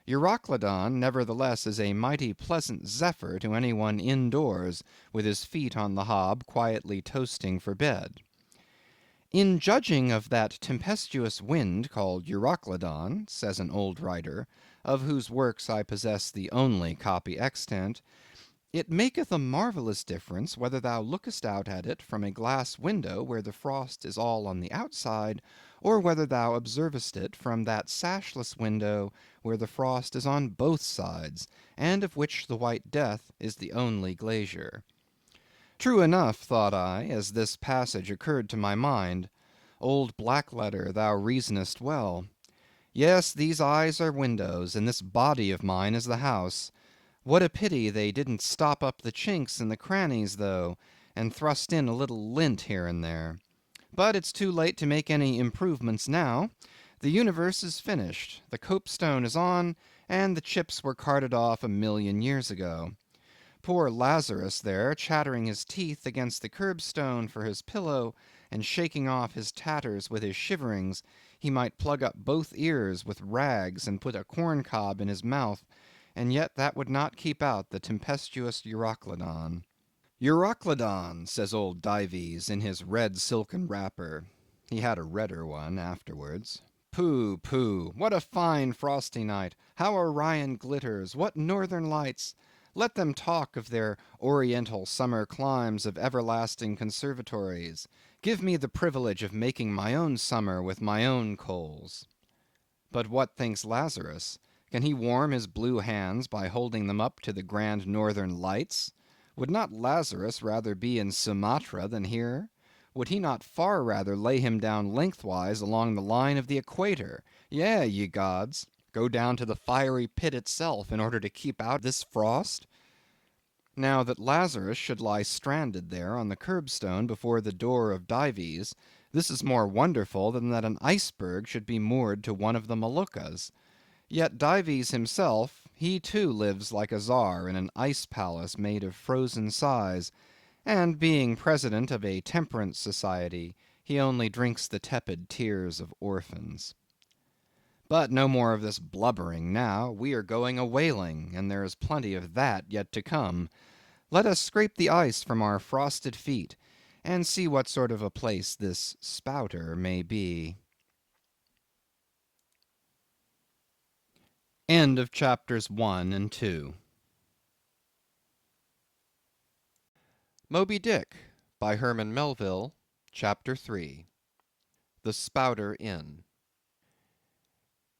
[SPEAKER 1] Euroclydon, nevertheless, is a mighty pleasant zephyr to any one indoors, with his feet on the hob quietly toasting for bed. In judging of that tempestuous wind called Euroclydon, says an old writer, of whose works I possess the only copy extant, it maketh a marvellous difference whether thou lookest out at it from a glass window where the frost is all on the outside, or whether thou observest it from that sashless window where the frost is on both sides, and of which the white death is the only glazier. True enough, thought I, as this passage occurred to my mind. Old Blackletter, thou reasonest well. Yes, these eyes are windows, and this body of mine is the house. What a pity they didn't stop up the chinks and the crannies, though, and thrust in a little lint here and there. But it's too late to make any improvements now. The universe is finished, the copestone is on, and the chips were carted off 1,000,000 years ago. Poor Lazarus there, chattering his teeth against the curbstone for his pillow, and shaking off his tatters with his shiverings, he might plug up both ears with rags and put a corn-cob in his mouth, and yet that would not keep out the tempestuous Euroclydon. Euroclydon, says old Dives in his red silken wrapper. He had a redder one afterwards. Pooh, pooh, what a fine frosty night! How Orion glitters! What northern lights! Let them talk of their oriental summer climes of everlasting conservatories. Give me the privilege of making my own summer with my own coals. But what thinks Lazarus? Can he warm his blue hands by holding them up to the grand northern lights? Would not Lazarus rather be in Sumatra than here? Would he not far rather lay him down lengthwise along the line of the equator? Yea, ye gods, go down to the fiery pit itself in order to keep out this frost? Now that Lazarus should lie stranded there on the curbstone before the door of Dives, this is more wonderful than that an iceberg should be moored to one of the Moluccas. Yet Dives himself, he too lives like a czar in an ice palace made of frozen sighs, and being president of a temperance society, he only drinks the tepid tears of orphans. But no more of this blubbering now. We are going a whaling, and there is plenty of that yet to come. Let us scrape the ice from our frosted feet, and see what sort of a place this spouter may be. End of chapters 1 and 2. Moby Dick, by Herman Melville, Chapter 3. The Spouter Inn.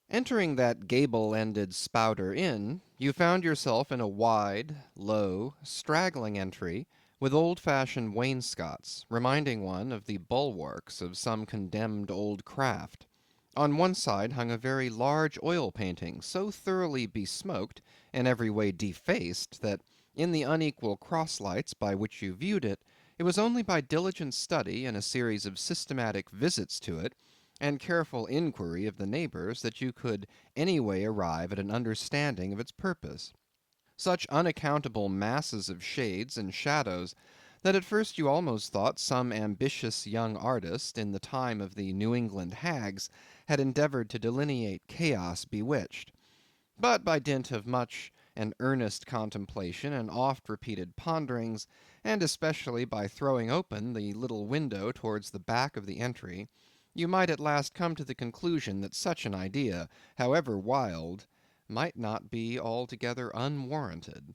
[SPEAKER 1] Entering that gable-ended Spouter Inn, you found yourself in a wide, low, straggling entry, with old-fashioned wainscots, reminding one of the bulwarks of some condemned old craft. On one side hung a very large oil painting, so thoroughly besmoked, and every way defaced, that in the unequal cross-lights by which you viewed it, it was only by diligent study and a series of systematic visits to it, and careful inquiry of the neighbors, that you could any way arrive at an understanding of its purpose. Such unaccountable masses of shades and shadows, that at first you almost thought some ambitious young artist, in the time of the New England hags, had endeavored to delineate chaos bewitched. But by dint of much and earnest contemplation and oft-repeated ponderings, and especially by throwing open the little window towards the back of the entry, you might at last come to the conclusion that such an idea, however wild, might not be altogether unwarranted.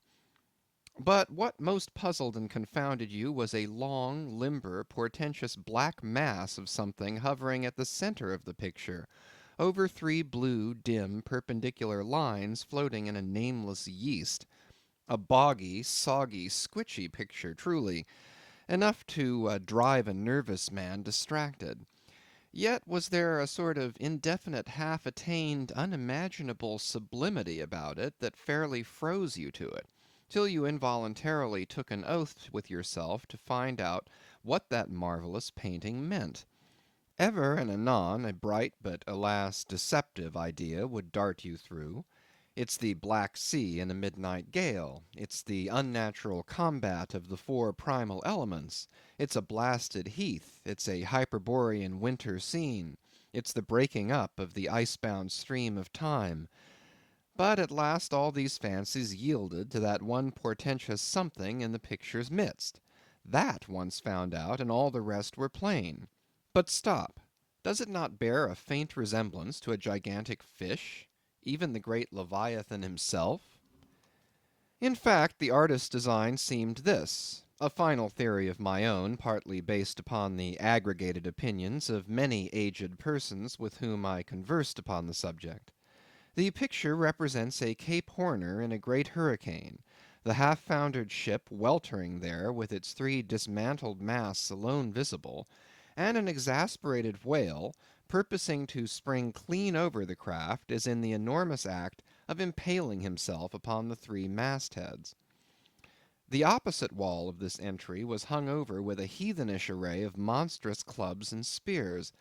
[SPEAKER 1] But what most puzzled and confounded you was a long, limber, portentous black mass of something hovering at the center of the picture, over 3 blue, dim, perpendicular lines floating in a nameless yeast. A boggy, soggy, squitchy picture, truly, enough to drive a nervous man distracted. Yet was there a sort of indefinite, half-attained, unimaginable sublimity about it that fairly froze you to it, till you involuntarily took an oath with yourself to find out what that marvelous painting meant. Ever and anon a bright but alas deceptive idea would dart you through. It's the Black Sea in a midnight gale. It's the unnatural combat of the four primal elements. It's a blasted heath. It's a Hyperborean winter scene. It's the breaking up of the icebound stream of time. But at last all these fancies yielded to that one portentous something in the picture's midst. That once found out, and all the rest were plain. But stop! Does it not bear a faint resemblance to a gigantic fish? Even the great Leviathan himself? In fact, the artist's design seemed this, a final theory of my own, partly based upon the aggregated opinions of many aged persons with whom I conversed upon the subject. The picture represents a Cape Horner in a great hurricane, the half-foundered ship weltering there with its three dismantled masts alone visible, and an exasperated whale, purposing to spring clean over the craft, is in the enormous act of impaling himself upon the three mastheads. The opposite wall of this entry was hung over with a heathenish array of monstrous clubs and spears.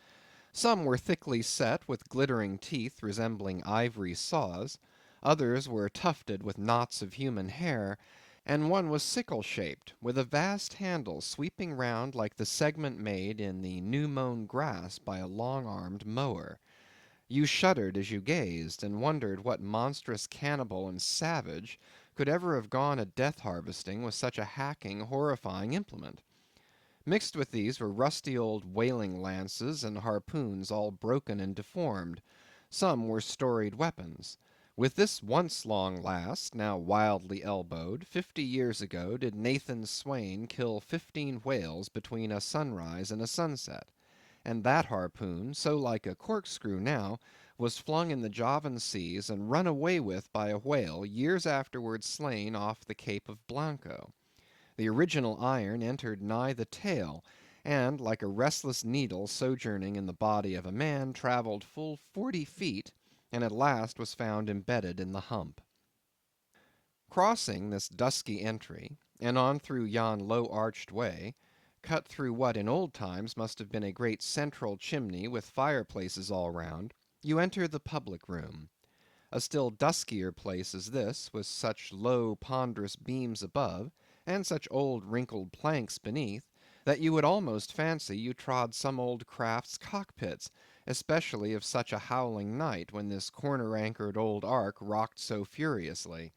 [SPEAKER 1] Some were thickly set with glittering teeth resembling ivory saws, others were tufted with knots of human hair, and one was sickle-shaped, with a vast handle sweeping round like the segment made in the new-mown grass by a long-armed mower. You shuddered as you gazed, and wondered what monstrous cannibal and savage could ever have gone a death-harvesting with such a hacking, horrifying implement. Mixed with these were rusty old whaling lances and harpoons all broken and deformed. Some were storied weapons. With this once long last, now wildly elbowed, 50 years ago did Nathan Swain kill 15 whales between a sunrise and a sunset. And that harpoon, so like a corkscrew now, was flung in the Javan seas and run away with by a whale years afterwards slain off the Cape of Blanco. The original iron entered nigh the tail, and, like a restless needle sojourning in the body of a man, travelled full 40 feet, and at last was found embedded in the hump. Crossing this dusky entry, and on through yon low-arched way, cut through what in old times must have been a great central chimney with fireplaces all round, you enter the public room. A still duskier place is this, with such low ponderous beams above, and such old wrinkled planks beneath, that you would almost fancy you trod some old craft's cockpits, especially of such a howling night, when this corner-anchored old ark rocked so furiously.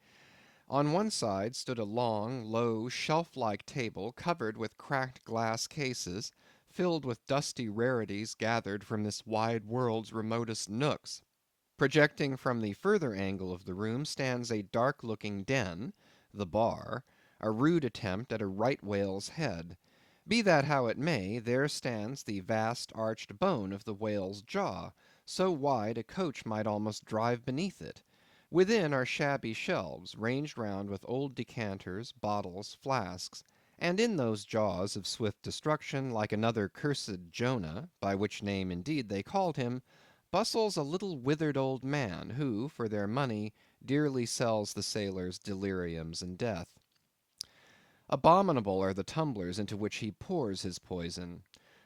[SPEAKER 1] On one side stood a long, low, shelf-like table covered with cracked glass cases, filled with dusty rarities gathered from this wide world's remotest nooks. Projecting from the further angle of the room stands a dark-looking den, the bar, a rude attempt at a right whale's head. Be that how it may, there stands the vast arched bone of the whale's jaw, so wide a coach might almost drive beneath it. Within are shabby shelves, ranged round with old decanters, bottles, flasks, and in those jaws of swift destruction, like another cursed Jonah, by which name indeed they called him, bustles a little withered old man, who, for their money, dearly sells the sailors deliriums and death. Abominable are the tumblers into which he pours his poison.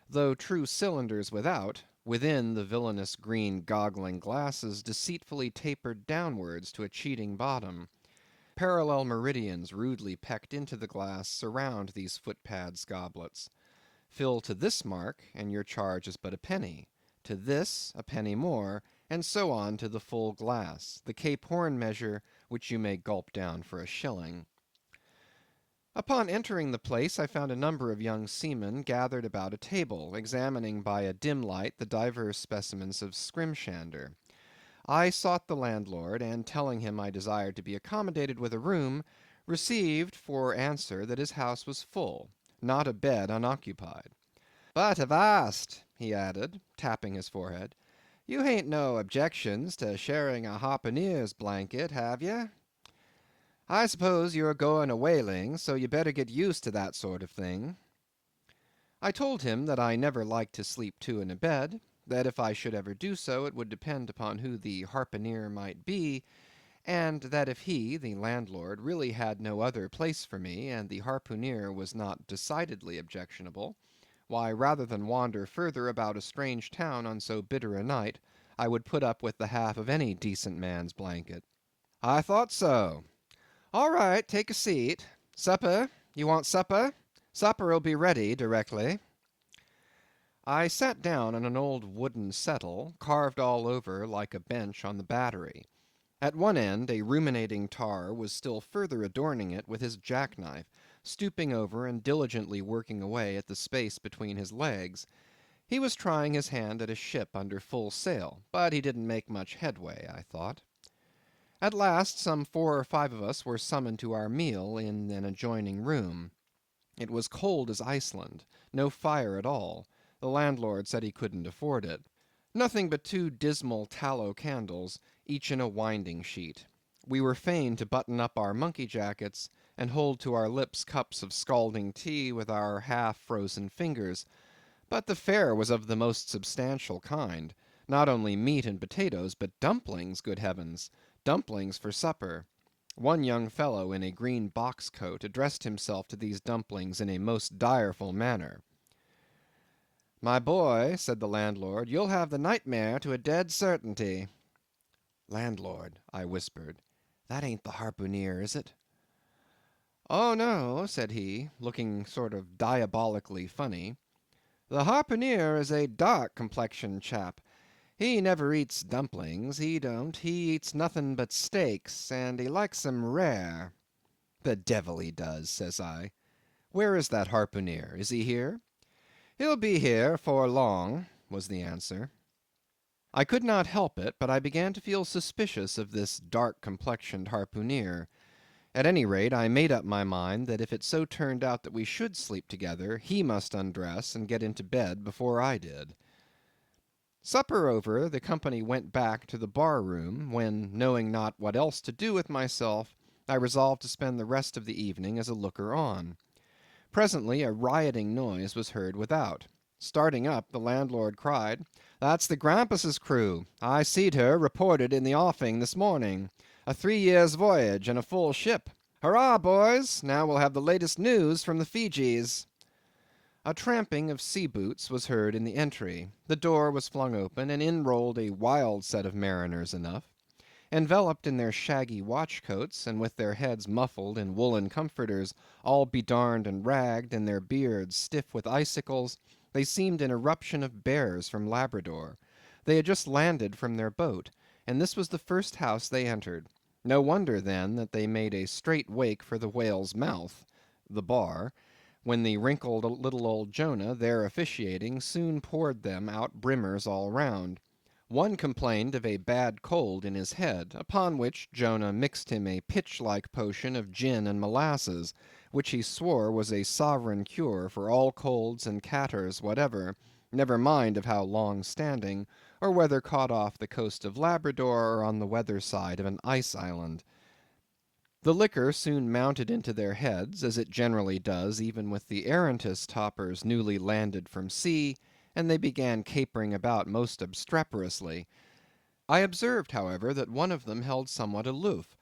[SPEAKER 1] Though true cylinders without, within the villainous green goggling glasses deceitfully tapered downwards to a cheating bottom. Parallel meridians rudely pecked into the glass surround these footpads goblets. Fill to this mark, and your charge is but a penny. To this, a penny more, and so on to the full glass, the Cape Horn measure, which you may gulp down for a shilling. Upon entering the place, I found a number of young seamen gathered about a table, examining by a dim light the divers specimens of scrimshander. I sought the landlord, and telling him I desired to be accommodated with a room, received for answer that his house was full, not a bed unoccupied. "But avast," he added, tapping his forehead, "you hain't no objections to sharing a harpooneer's blanket, have ye? I suppose you're going a whaling, so you better get used to that sort of thing." I told him that I never liked to sleep two in a bed, that if I should ever do so, it would depend upon who the harpooneer might be, and that if he, the landlord, really had no other place for me, and the harpooneer was not decidedly objectionable, why, rather than wander further about a strange town on so bitter a night, I would put up with the half of any decent man's blanket. I thought so. All right, take a seat. Supper? You want supper? Supper'll be ready directly. I sat down on an old wooden settle, carved all over like a bench on the battery. At one end a ruminating tar was still further adorning it with his jackknife, stooping over and diligently working away at the space between his legs. He was trying his hand at a ship under full sail, but he didn't make much headway, I thought. At last some 4 or 5 of us were summoned to our meal in an adjoining room. It was cold as Iceland, no fire at all. The landlord said he couldn't afford it. Nothing but 2 dismal tallow candles, each in a winding sheet. We were fain to button up our monkey jackets, and hold to our lips cups of scalding tea with our half-frozen fingers. But the fare was of the most substantial kind. Not only meat and potatoes, but dumplings, good heavens! Dumplings for supper. One young fellow in a green box coat addressed himself to these dumplings in a most direful manner. "My boy," said the landlord, "you'll have the nightmare to a dead certainty." "Landlord," I whispered, "that ain't the harpooneer, is it?" "Oh no," said he, looking sort of diabolically funny. "The harpooneer is a dark complexioned chap. He never eats dumplings, he don't. He eats nothing but steaks, and he likes 'em rare." "The devil he does," says I. "Where is that harpooneer? Is he here?" "He'll be here 'fore long," was the answer. I could not help it, but I began to feel suspicious of this dark complexioned harpooneer. At any rate, I made up my mind that if it so turned out that we should sleep together, he must undress and get into bed before I did. Supper over, the company went back to the bar room, when, knowing not what else to do with myself, I resolved to spend the rest of the evening as a looker on. Presently a rioting noise was heard without. Starting up, the landlord cried, "That's the Grampus's crew. I seed her reported in the offing this morning. A 3 years' voyage, and a full ship. Hurrah, boys! Now we'll have the latest news from the Fijis." A tramping of sea boots was heard in the entry. The door was flung open, and in rolled a wild set of mariners enough. Enveloped in their shaggy watch coats, and with their heads muffled in woolen comforters, all bedarned and ragged, and their beards stiff with icicles, they seemed an eruption of bears from Labrador. They had just landed from their boat, and this was the first house they entered. No wonder, then, that they made a straight wake for the whale's mouth, the bar, when the wrinkled little old Jonah, there officiating, soon poured them out brimmers all round. One complained of a bad cold in his head, upon which Jonah mixed him a pitch-like potion of gin and molasses, which he swore was a sovereign cure for all colds and catarrhs whatever, never mind of how long standing, or whether caught off the coast of Labrador or on the weather side of an ice island. The liquor soon mounted into their heads, as it generally does even with the arrantest toppers newly landed from sea, and they began capering about most obstreperously. I observed, however, that one of them held somewhat aloof,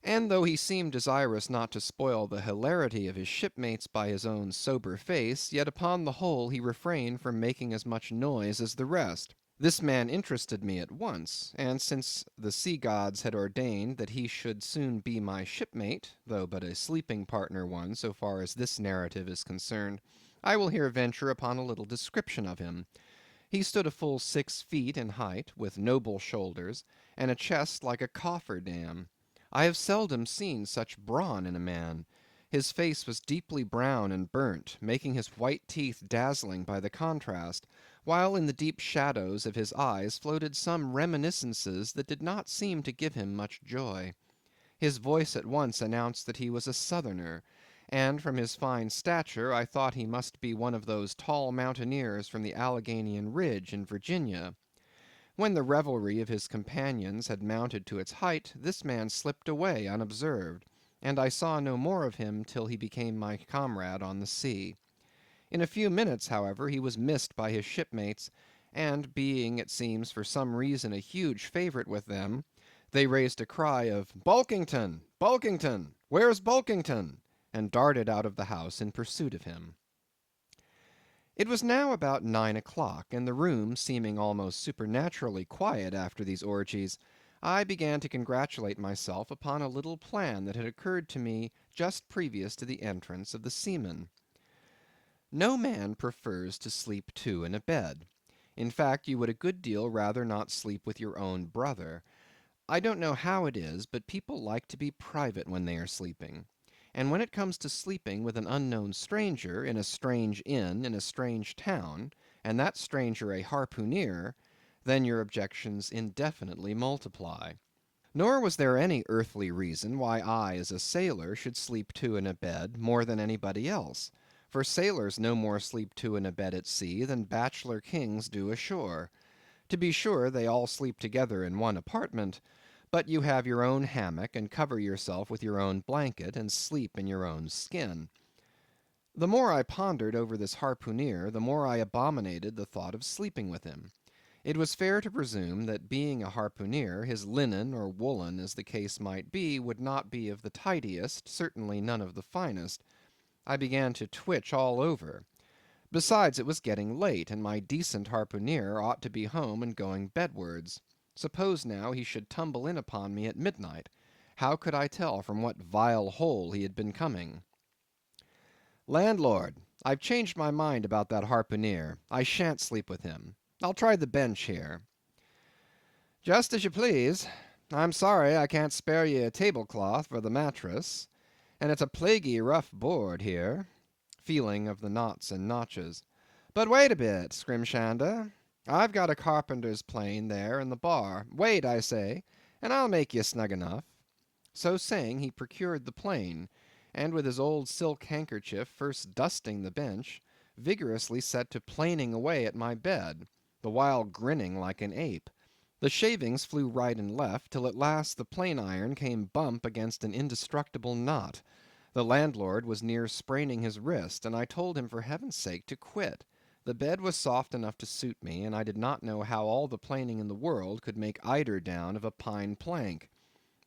[SPEAKER 1] and though he seemed desirous not to spoil the hilarity of his shipmates by his own sober face, yet upon the whole he refrained from making as much noise as the rest. This man interested me at once, and since the sea gods had ordained that he should soon be my shipmate, though but a sleeping partner one so far as this narrative is concerned, I will here venture upon a little description of him. He stood a full 6 feet in height, with noble shoulders, and a chest like a coffer dam. I have seldom seen such brawn in a man. His face was deeply brown and burnt, making his white teeth dazzling by the contrast, while in the deep shadows of his eyes floated some reminiscences that did not seem to give him much joy. His voice at once announced that he was a Southerner, and from his fine stature I thought he must be one of those tall mountaineers from the Alleghanian Ridge in Virginia. When the revelry of his companions had mounted to its height, this man slipped away unobserved, and I saw no more of him till he became my comrade on the sea. In a few minutes, however, he was missed by his shipmates, and being, it seems, for some reason a huge favourite with them, they raised a cry of "Bulkington! Bulkington! Where's Bulkington?" and darted out of the house in pursuit of him. It was now about 9 o'clock, and the room seeming almost supernaturally quiet after these orgies, I began to congratulate myself upon a little plan that had occurred to me just previous to the entrance of the seamen. No man prefers to sleep two in a bed. In fact, you would a good deal rather not sleep with your own brother. I don't know how it is, but people like to be private when they are sleeping. And when it comes to sleeping with an unknown stranger in a strange inn in a strange town, and that stranger a harpooneer, then your objections indefinitely multiply. Nor was there any earthly reason why I as a sailor should sleep two in a bed more than anybody else, for sailors no more sleep two in a bed at sea than bachelor kings do ashore. To be sure, they all sleep together in one apartment, but you have your own hammock, and cover yourself with your own blanket, and sleep in your own skin. The more I pondered over this harpooneer, the more I abominated the thought of sleeping with him. It was fair to presume that being a harpooneer, his linen or woolen, as the case might be, would not be of the tidiest, certainly none of the finest. I began to twitch all over. Besides, it was getting late, and my decent harpooneer ought to be home and going bedwards. Suppose now he should tumble in upon me at midnight. How could I tell from what vile hole he had been coming? "Landlord, I've changed my mind about that harpooneer. I shan't sleep with him. I'll try the bench here." "Just as you please. I'm sorry I can't spare ye a tablecloth for the mattress, and it's a plaguey rough board here," feeling of the knots and notches. "But wait a bit, Scrimshander. I've got a carpenter's plane there in the bar. Wait, I say, and I'll make ye snug enough." So saying, he procured the plane, and with his old silk handkerchief first dusting the bench, vigorously set to planing away at my bed, the while grinning like an ape. The shavings flew right and left, till at last the plane iron came bump against an indestructible knot. The landlord was near spraining his wrist, and I told him for heaven's sake to quit. The bed was soft enough to suit me, and I did not know how all the planing in the world could make eider down of a pine plank.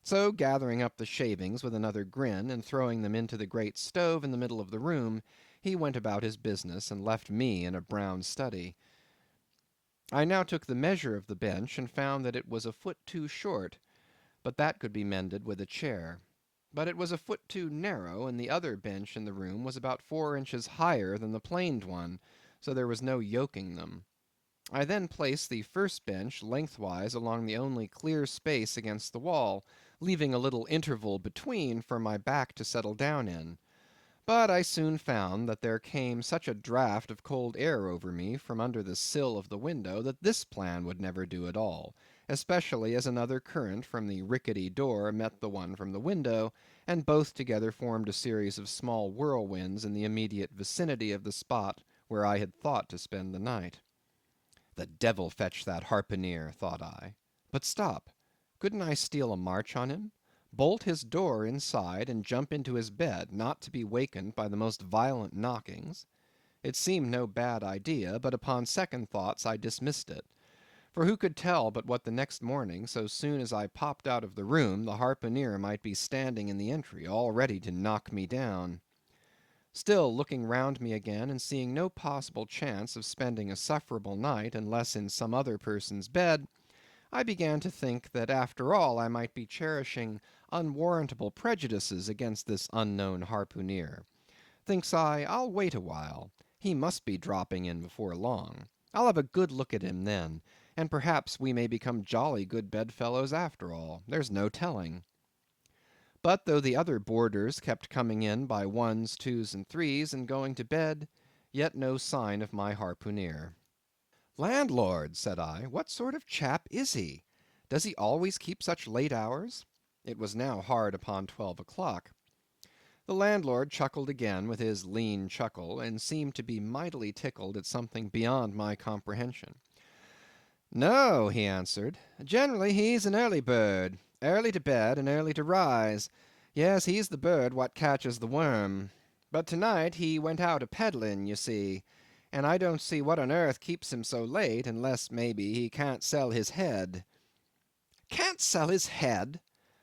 [SPEAKER 1] So gathering up the shavings with another grin, and throwing them into the great stove in the middle of the room, he went about his business, and left me in a brown study. I now took the measure of the bench, and found that it was a foot too short, but that could be mended with a chair. But it was a foot too narrow, and the other bench in the room was about 4 inches higher than the planed one, so there was no yoking them. I then placed the first bench lengthwise along the only clear space against the wall, leaving a little interval between for my back to settle down in. But I soon found that there came such a draught of cold air over me from under the sill of the window, that this plan would never do at all, especially as another current from the rickety door met the one from the window, and both together formed a series of small whirlwinds in the immediate vicinity of the spot where I had thought to spend the night. The devil fetch that harpooneer, thought I. But stop, couldn't I steal a march on him? Bolt his door inside, and jump into his bed, not to be wakened by the most violent knockings? It seemed no bad idea, but upon second thoughts I dismissed it. For who could tell but what the next morning, so soon as I popped out of the room, the harpooneer might be standing in the entry, all ready to knock me down? Still, looking round me again, and seeing no possible chance of spending a sufferable night unless in some other person's bed, I began to think that after all I might be cherishing unwarrantable prejudices against this unknown harpooneer. Thinks I, I'll wait a while. He must be dropping in before long. I'll have a good look at him then, and perhaps we may become jolly good bedfellows after all. There's no telling. But though the other boarders kept coming in by ones, twos, and threes, and going to bed, yet no sign of my harpooneer. "Landlord," said I, "what sort of chap is he? Does he always keep such late hours?" It was now hard upon 12 o'clock. The landlord chuckled again with his lean chuckle, and seemed to be mightily tickled at something beyond my comprehension. "No," he answered, "generally he's an early bird, early to bed and early to rise. Yes, he's the bird what catches the worm. But to-night he went out a-peddling, you see, and I don't see what on earth keeps him so late, unless, maybe, he can't sell his head." "Can't sell his head!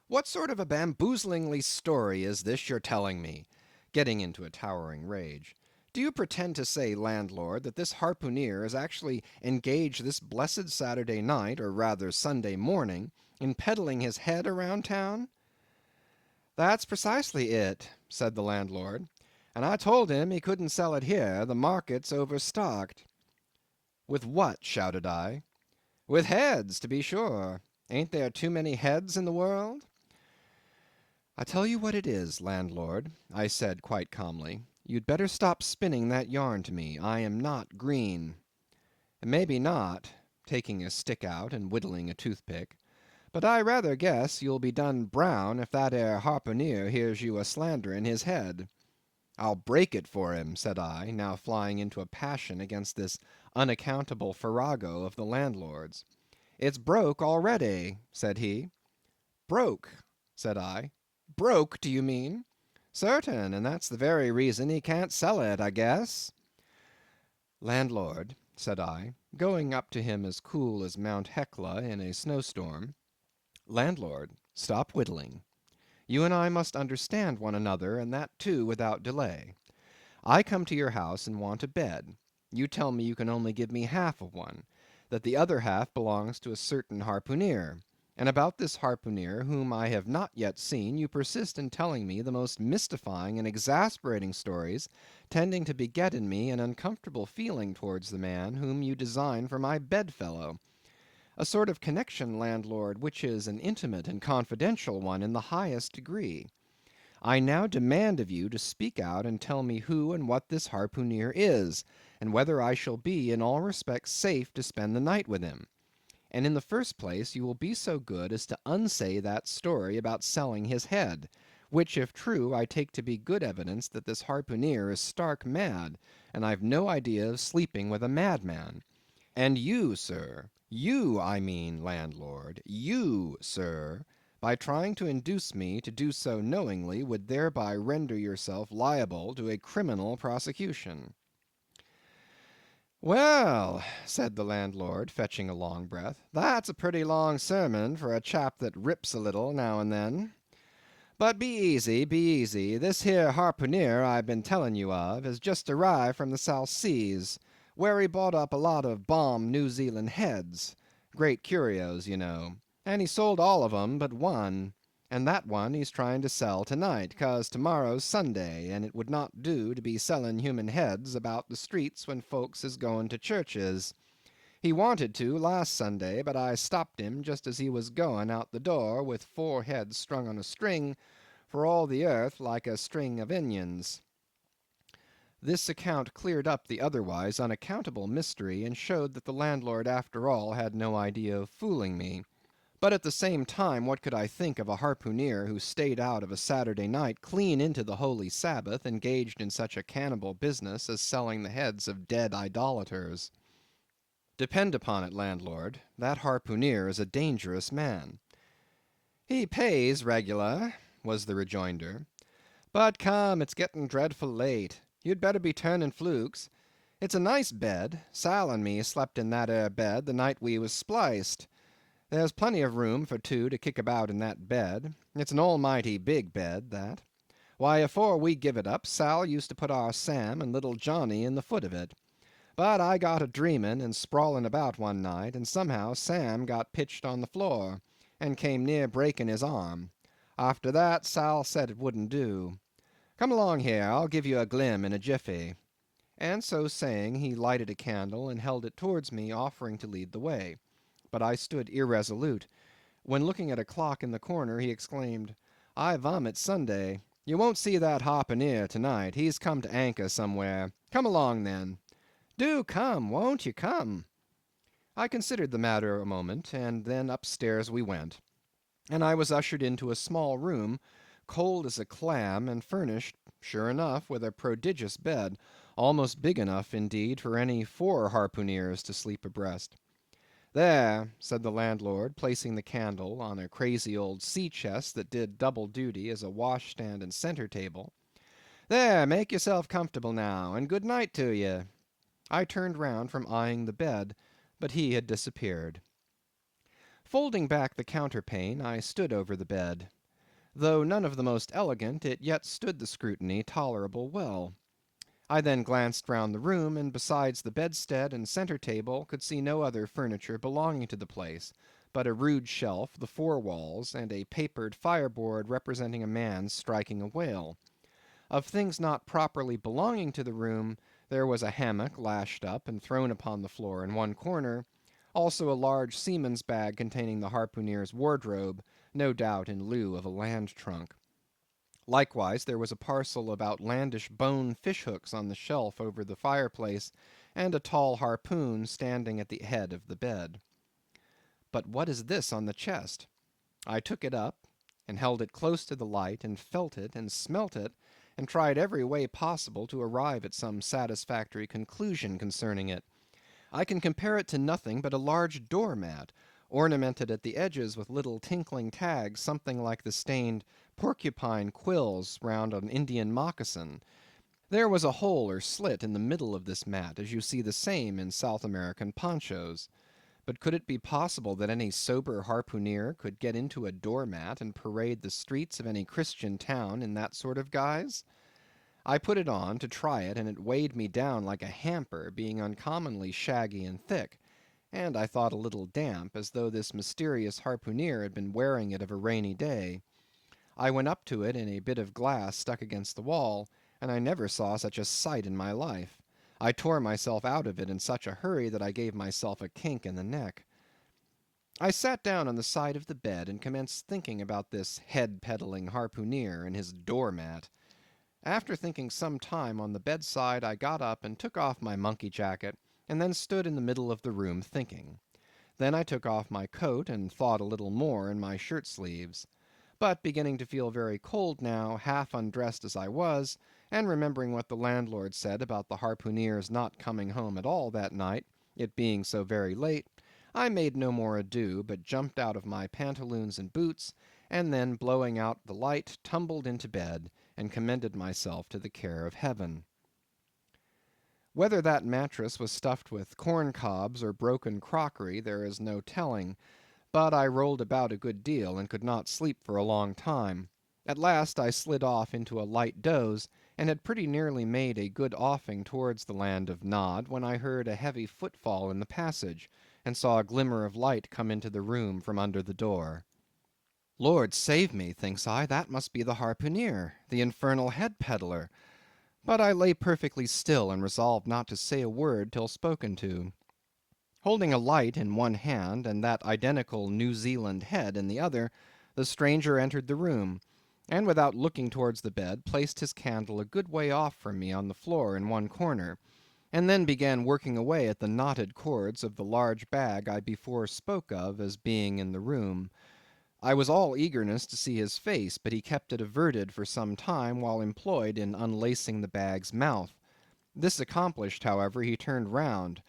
[SPEAKER 1] What sort of a bamboozlingly story is this you're telling me?" getting into a towering rage. Do you pretend to say, landlord, that this harpooneer is actually engaged this blessed Saturday night, or rather Sunday morning, in peddling his head around town? That's precisely it, said the landlord, and I told him he couldn't sell it here, the market's overstocked. With what? Shouted I. With heads, to be sure. Ain't there too many heads in the world? I tell you what it is, landlord, I said quite calmly. You'd better stop spinning that yarn to me. I am not green. Maybe not, taking a stick out and whittling a toothpick, but I rather guess you'll be done brown if that 'ere harpooneer hears you a slandering his head. I'll break it for him, said I, now flying into a passion against this unaccountable farrago of the landlord's. It's broke already, said he. Broke, said I. Broke, do you mean? Certain, and that's the very reason he can't sell it, I guess. Landlord, said I, going up to him as cool as Mount Hecla in a snowstorm. Landlord, stop whittling. You and I must understand one another, and that too without delay. I come to your house and want a bed. You tell me you can only give me half of one, that the other half belongs to a certain harpooneer. And about this harpooneer, whom I have not yet seen, you persist in telling me the most mystifying and exasperating stories, tending to beget in me an uncomfortable feeling towards the man whom you design for my bedfellow. A sort of connection, landlord, which is an intimate and confidential one in the highest degree. I now demand of you to speak out and tell me who and what this harpooneer is, and whether I shall be in all respects safe to spend the night with him. And in the first place, you will be so good as to unsay that story about selling his head, which, if true, I take to be good evidence that this harpooneer is stark mad, and I've no idea of sleeping with a madman. And you, sir, you, I mean, landlord, you, sir, by trying to induce me to do so knowingly, would thereby render yourself liable to a criminal prosecution. Well, said the landlord, fetching a long breath, that's a pretty long sermon for a chap that rips a little now and then. But be easy, be easy. This here harpooneer I've been telling you of has just arrived from the South Seas, where he bought up a lot of bomb New Zealand heads, great curios, you know, and he sold all of 'em but one, and that one he's trying to sell tonight, 'cause tomorrow's Sunday, and it would not do to be selling human heads about the streets when folks is going to churches. He wanted to last Sunday, but I stopped him just as he was going out the door with 4 heads strung on a string, for all the earth like a string of onions. This account cleared up the otherwise unaccountable mystery, and showed that the landlord after all had no idea of fooling me. But at the same time, what could I think of a harpooneer who stayed out of a Saturday night clean into the holy Sabbath, engaged in such a cannibal business as selling the heads of dead idolaters? Depend upon it, landlord, that harpooneer is a dangerous man. He pays regular, was the rejoinder. But come, it's getting dreadful late. You'd better be turning flukes. It's a nice bed. Sal and me slept in that 'ere bed the night we was spliced. There's plenty of room for 2 to kick about in that bed. It's an almighty big bed, that. Why, afore we give it up, Sal used to put our Sam and little Johnny in the foot of it. But I got a dreaming and sprawling about one night, and somehow Sam got pitched on the floor, and came near breaking his arm. After that, Sal said it wouldn't do. Come along here, I'll give you a glim in a jiffy. And so saying, he lighted a candle and held it towards me, offering to lead the way. But I stood irresolute, when looking at a clock in the corner, he exclaimed, I vomit Sunday. You won't see that harpooneer tonight. He's come to anchor somewhere. Come along, then. Do come, won't you come? I considered the matter a moment, and then upstairs we went, and I was ushered into a small room, cold as a clam, and furnished, sure enough, with a prodigious bed, almost big enough, indeed, for any 4 harpooneers to sleep abreast. There, said the landlord, placing the candle on a crazy old sea-chest that did double duty as a washstand and centre table. There, make yourself comfortable now, and good night to ye. I turned round from eyeing the bed, but he had disappeared. Folding back the counterpane, I stood over the bed. Though none of the most elegant, it yet stood the scrutiny tolerable well. I then glanced round the room, and besides the bedstead and centre table, could see no other furniture belonging to the place, but a rude shelf, the four walls, and a papered fireboard representing a man striking a whale. Of things not properly belonging to the room, there was a hammock lashed up and thrown upon the floor in one corner, also a large seaman's bag containing the harpooneer's wardrobe, no doubt in lieu of a land trunk. Likewise, there was a parcel of outlandish bone fishhooks on the shelf over the fireplace, and a tall harpoon standing at the head of the bed. But what is this on the chest? I took it up, and held it close to the light, and felt it, and smelt it, and tried every way possible to arrive at some satisfactory conclusion concerning it. I can compare it to nothing but a large door-mat, ornamented at the edges with little tinkling tags, something like the stained porcupine quills round an Indian moccasin. There was a hole or slit in the middle of this mat, as you see the same in South American ponchos. But could it be possible that any sober harpooneer could get into a door-mat and parade the streets of any Christian town in that sort of guise? I put it on to try it, and it weighed me down like a hamper, being uncommonly shaggy and thick, and I thought a little damp, as though this mysterious harpooneer had been wearing it of a rainy day. I went up to it in a bit of glass stuck against the wall, and I never saw such a sight in my life. I tore myself out of it in such a hurry that I gave myself a kink in the neck. I sat down on the side of the bed and commenced thinking about this head-peddling harpooneer and his door-mat. After thinking some time on the bedside, I got up and took off my monkey jacket, and then stood in the middle of the room thinking. Then I took off my coat and thought a little more in my shirt sleeves. But beginning to feel very cold now, half undressed as I was, and remembering what the landlord said about the harpooneer's not coming home at all that night, it being so very late, I made no more ado, but jumped out of my pantaloons and boots, and then blowing out the light, tumbled into bed, and commended myself to the care of Heaven. Whether that mattress was stuffed with corn cobs or broken crockery, there is no telling, but I rolled about a good deal, and could not sleep for a long time. At last I slid off into a light doze, and had pretty nearly made a good offing towards the land of Nod, when I heard a heavy footfall in the passage, and saw a glimmer of light come into the room from under the door. Lord save me, thinks I, that must be the harpooneer, the infernal head peddler. But I lay perfectly still, and resolved not to say a word till spoken to. Holding a light in one hand, and that identical New Zealand head in the other, the stranger entered the room, and without looking towards the bed, placed his candle a good way off from me on the floor in one corner, and then began working away at the knotted cords of the large bag I before spoke of as being in the room. I was all eagerness to see his face, but he kept it averted for some time while employed in unlacing the bag's mouth. This accomplished, however, he turned round,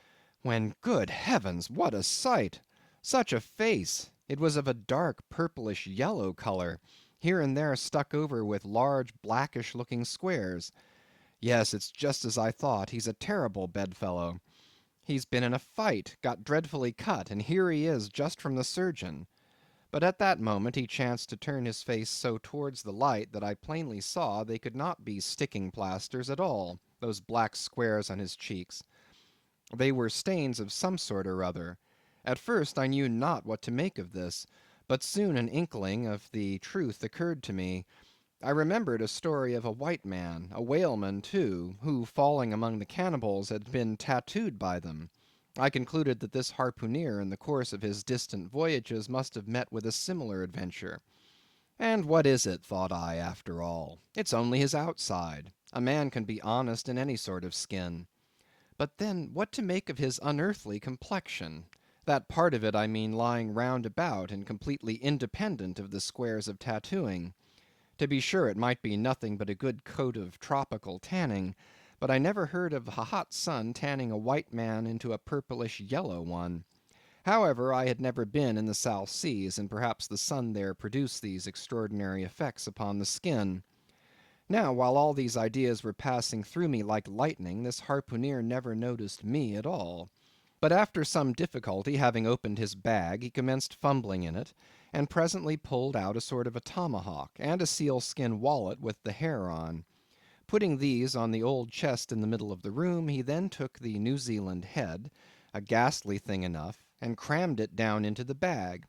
[SPEAKER 1] when, good heavens, what a sight! Such a face! It was of a dark purplish yellow color, here and there stuck over with large blackish looking squares. Yes, it's just as I thought, he's a terrible bedfellow. He's been in a fight, got dreadfully cut, and here he is just from the surgeon. But at that moment he chanced to turn his face so towards the light that I plainly saw they could not be sticking plasters at all, those black squares on his cheeks. They were stains of some sort or other. At first I knew not what to make of this, but soon an inkling of the truth occurred to me. I remembered a story of a white man, a whaleman too, who falling among the cannibals had been tattooed by them. I concluded that this harpooneer in the course of his distant voyages must have met with a similar adventure. And what is it, thought I, after all? It's only his outside. A man can be honest in any sort of skin. But then what to make of his unearthly complexion? That part of it, I mean, lying round about and completely independent of the squares of tattooing. To be sure, it might be nothing but a good coat of tropical tanning, but I never heard of a hot sun tanning a white man into a purplish yellow one. However, I had never been in the South Seas, and perhaps the sun there produced these extraordinary effects upon the skin. Now, while all these ideas were passing through me like lightning, this harpooneer never noticed me at all. But after some difficulty, having opened his bag, he commenced fumbling in it, and presently pulled out a sort of a tomahawk, and a sealskin wallet with the hair on. Putting these on the old chest in the middle of the room, he then took the New Zealand head, a ghastly thing enough, and crammed it down into the bag.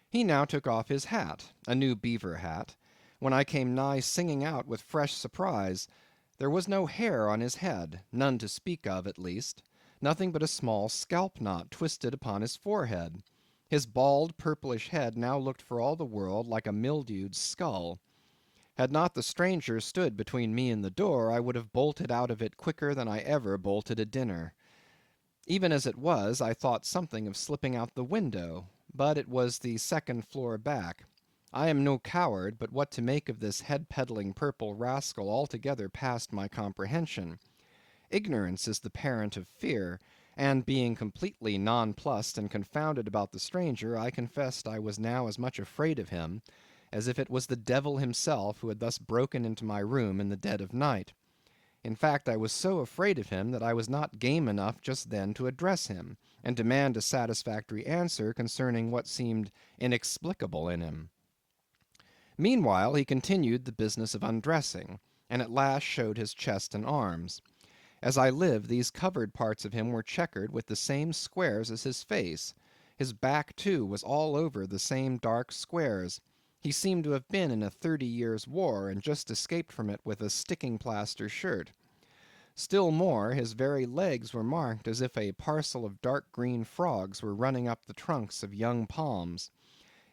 [SPEAKER 1] He now took off his hat, a new beaver hat, when I came nigh singing out with fresh surprise. There was no hair on his head, none to speak of at least, nothing but a small scalp knot twisted upon his forehead. His bald purplish head now looked for all the world like a mildewed skull. Had not the stranger stood between me and the door, I would have bolted out of it quicker than I ever bolted a dinner. Even as it was, I thought something of slipping out the window, but it was the second floor back. I am no coward, but what to make of this head-peddling purple rascal altogether passed my comprehension. Ignorance is the parent of fear, and being completely nonplussed and confounded about the stranger, I confessed I was now as much afraid of him as if it was the devil himself who had thus broken into my room in the dead of night. In fact, I was so afraid of him that I was not game enough just then to address him, and demand a satisfactory answer concerning what seemed inexplicable in him. Meanwhile he continued the business of undressing, and at last showed his chest and arms. As I live, these covered parts of him were checkered with the same squares as his face. His back, too, was all over the same dark squares. He seemed to have been in a 30 years' war, and just escaped from it with a sticking-plaster shirt. Still more, his very legs were marked as if a parcel of dark green frogs were running up the trunks of young palms.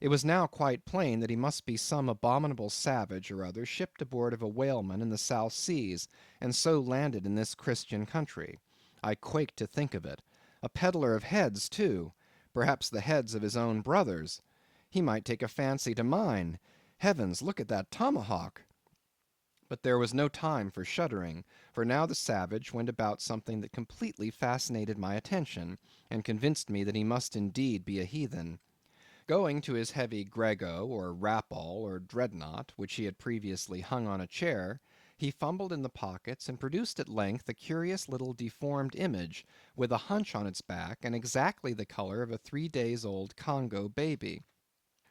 [SPEAKER 1] It was now quite plain that he must be some abominable savage or other shipped aboard of a whaleman in the South Seas, and so landed in this Christian country. I quaked to think of it. A peddler of heads, too, perhaps the heads of his own brothers. He might take a fancy to mine. Heavens, look at that tomahawk! But there was no time for shuddering, for now the savage went about something that completely fascinated my attention, and convinced me that he must indeed be a heathen. Going to his heavy grego, or rapall, or dreadnought, which he had previously hung on a chair, he fumbled in the pockets, and produced at length a curious little deformed image, with a hunch on its back, and exactly the colour of a 3 days old Congo baby.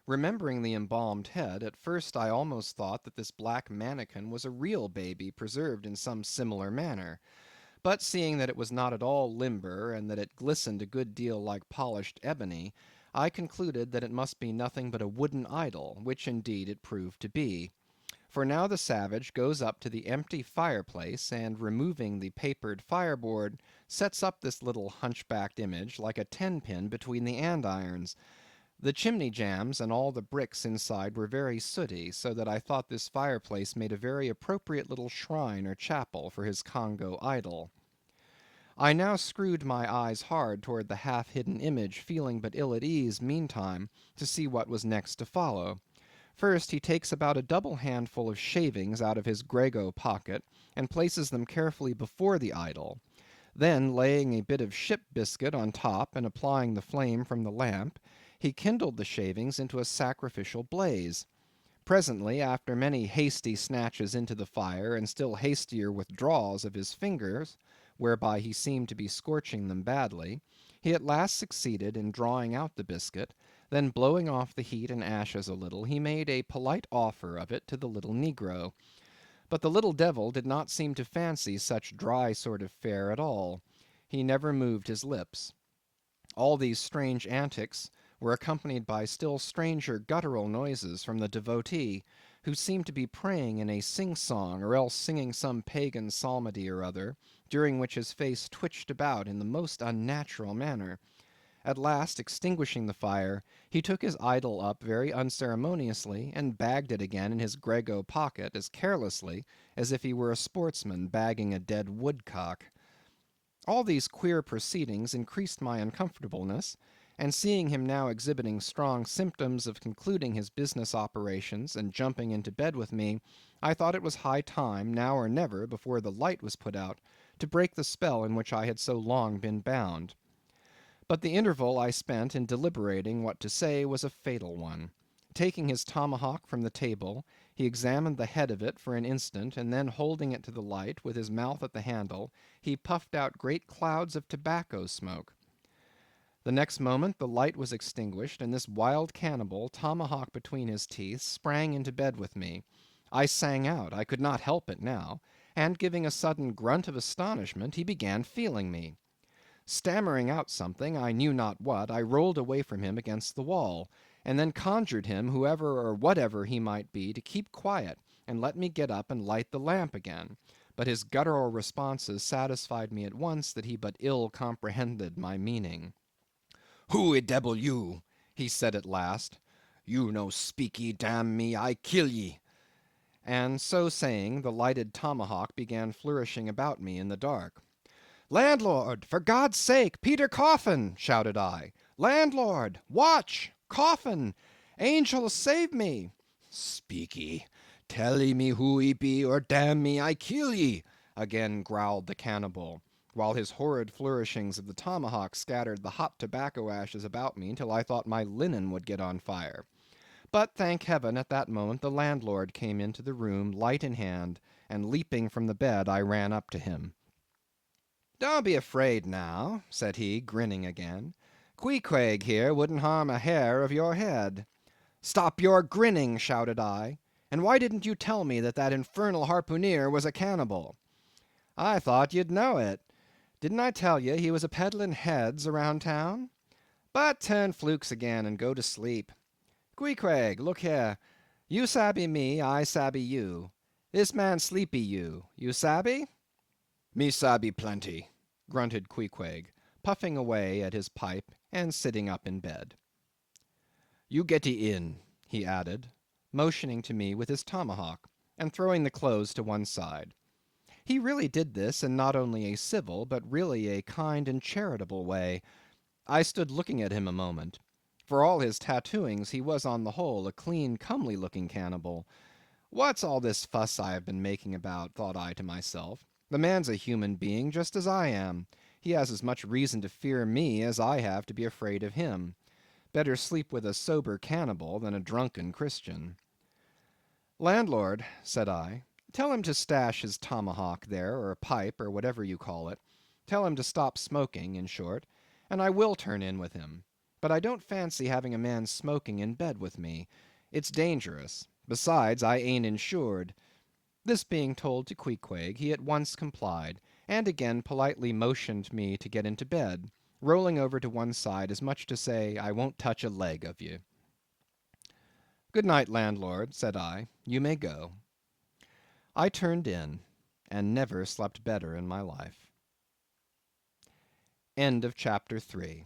[SPEAKER 1] Remembering the embalmed head, at first I almost thought that this black manikin was a real baby preserved in some similar manner. But seeing that it was not at all limber, and that it glistened a good deal like polished ebony, I concluded that it must be nothing but a wooden idol, which indeed it proved to be. For now the savage goes up to the empty fireplace, and removing the papered fireboard, sets up this little hunchbacked image like a 10-pin between the andirons. The chimney jambs and all the bricks inside were very sooty, so that I thought this fireplace made a very appropriate little shrine or chapel for his Congo idol. I now screwed my eyes hard toward the half-hidden image, feeling but ill at ease, meantime, to see what was next to follow. First he takes about a double handful of shavings out of his grego pocket, and places them carefully before the idol. Then, laying a bit of ship biscuit on top, and applying the flame from the lamp, he kindled the shavings into a sacrificial blaze. Presently, after many hasty snatches into the fire, and still hastier withdrawals of his fingers, whereby he seemed to be scorching them badly, he at last succeeded in drawing out the biscuit, then blowing off the heat and ashes a little, he made a polite offer of it to the little negro. But the little devil did not seem to fancy such dry sort of fare at all. He never moved his lips. All these strange antics were accompanied by still stranger guttural noises from the devotee, who seemed to be praying in a sing-song, or else singing some pagan psalmody or other, during which his face twitched about in the most unnatural manner. At last, extinguishing the fire, he took his idol up very unceremoniously, and bagged it again in his grego pocket as carelessly as if he were a sportsman bagging a dead woodcock. All these queer proceedings increased my uncomfortableness, and seeing him now exhibiting strong symptoms of concluding his business operations and jumping into bed with me, I thought it was high time, now or never, before the light was put out, to break the spell in which I had so long been bound. But the interval I spent in deliberating what to say was a fatal one. Taking his tomahawk from the table, he examined the head of it for an instant, and then holding it to the light, with his mouth at the handle, he puffed out great clouds of tobacco smoke. The next moment the light was extinguished, and this wild cannibal, tomahawk between his teeth, sprang into bed with me. I sang out, I could not help it now, and giving a sudden grunt of astonishment, he began feeling me. Stammering out something, I knew not what, I rolled away from him against the wall, and then conjured him, whoever or whatever he might be, to keep quiet, and let me get up and light the lamp again. But his guttural responses satisfied me at once that he but ill comprehended my meaning. "Who e debbil you?" he said at last. "You no speaky, damn me, I kill ye." And so saying, the lighted tomahawk began flourishing about me in the dark. "Landlord, for God's sake, Peter Coffin!" shouted I. "Landlord! Watch! Coffin! Angels, save me!" "Speaky! Tell ye me who ye be, or damn me, I kill ye!" again growled the cannibal, while his horrid flourishings of the tomahawk scattered the hot tobacco ashes about me till I thought my linen would get on fire. But, thank heaven, at that moment the landlord came into the room, light in hand, and leaping from the bed, I ran up to him. "Don't be afraid now," said he, grinning again. "Queequeg here wouldn't harm a hair of your head." "Stop your grinning," shouted I. "And why didn't you tell me that that infernal harpooneer was a cannibal?" "I thought you'd know it. Didn't I tell ye he was a peddling heads around town? But turn flukes again and go to sleep. Queequeg, look here. You sabby me, I sabby you. This man sleepy you. You sabby?" "Me sabby plenty," grunted Queequeg, puffing away at his pipe and sitting up in bed. "You getty in," he added, motioning to me with his tomahawk, and throwing the clothes to one side. He really did this in not only a civil, but really a kind and charitable way. I stood looking at him a moment. For all his tattooings, he was on the whole a clean, comely looking cannibal. What's all this fuss I have been making about, thought I to myself. The man's a human being just as I am. He has as much reason to fear me as I have to be afraid of him. Better sleep with a sober cannibal than a drunken Christian. "Landlord," said I, "tell him to stash his tomahawk there, or pipe, or whatever you call it. Tell him to stop smoking, in short, and I will turn in with him. But I don't fancy having a man smoking in bed with me. It's dangerous. Besides, I ain't insured." This being told to Queequeg, he at once complied, and again politely motioned me to get into bed, rolling over to one side as much to say, I won't touch a leg of you. "Good night, landlord," said I. "You may go." I turned in, and never slept better in my life. End of chapter 3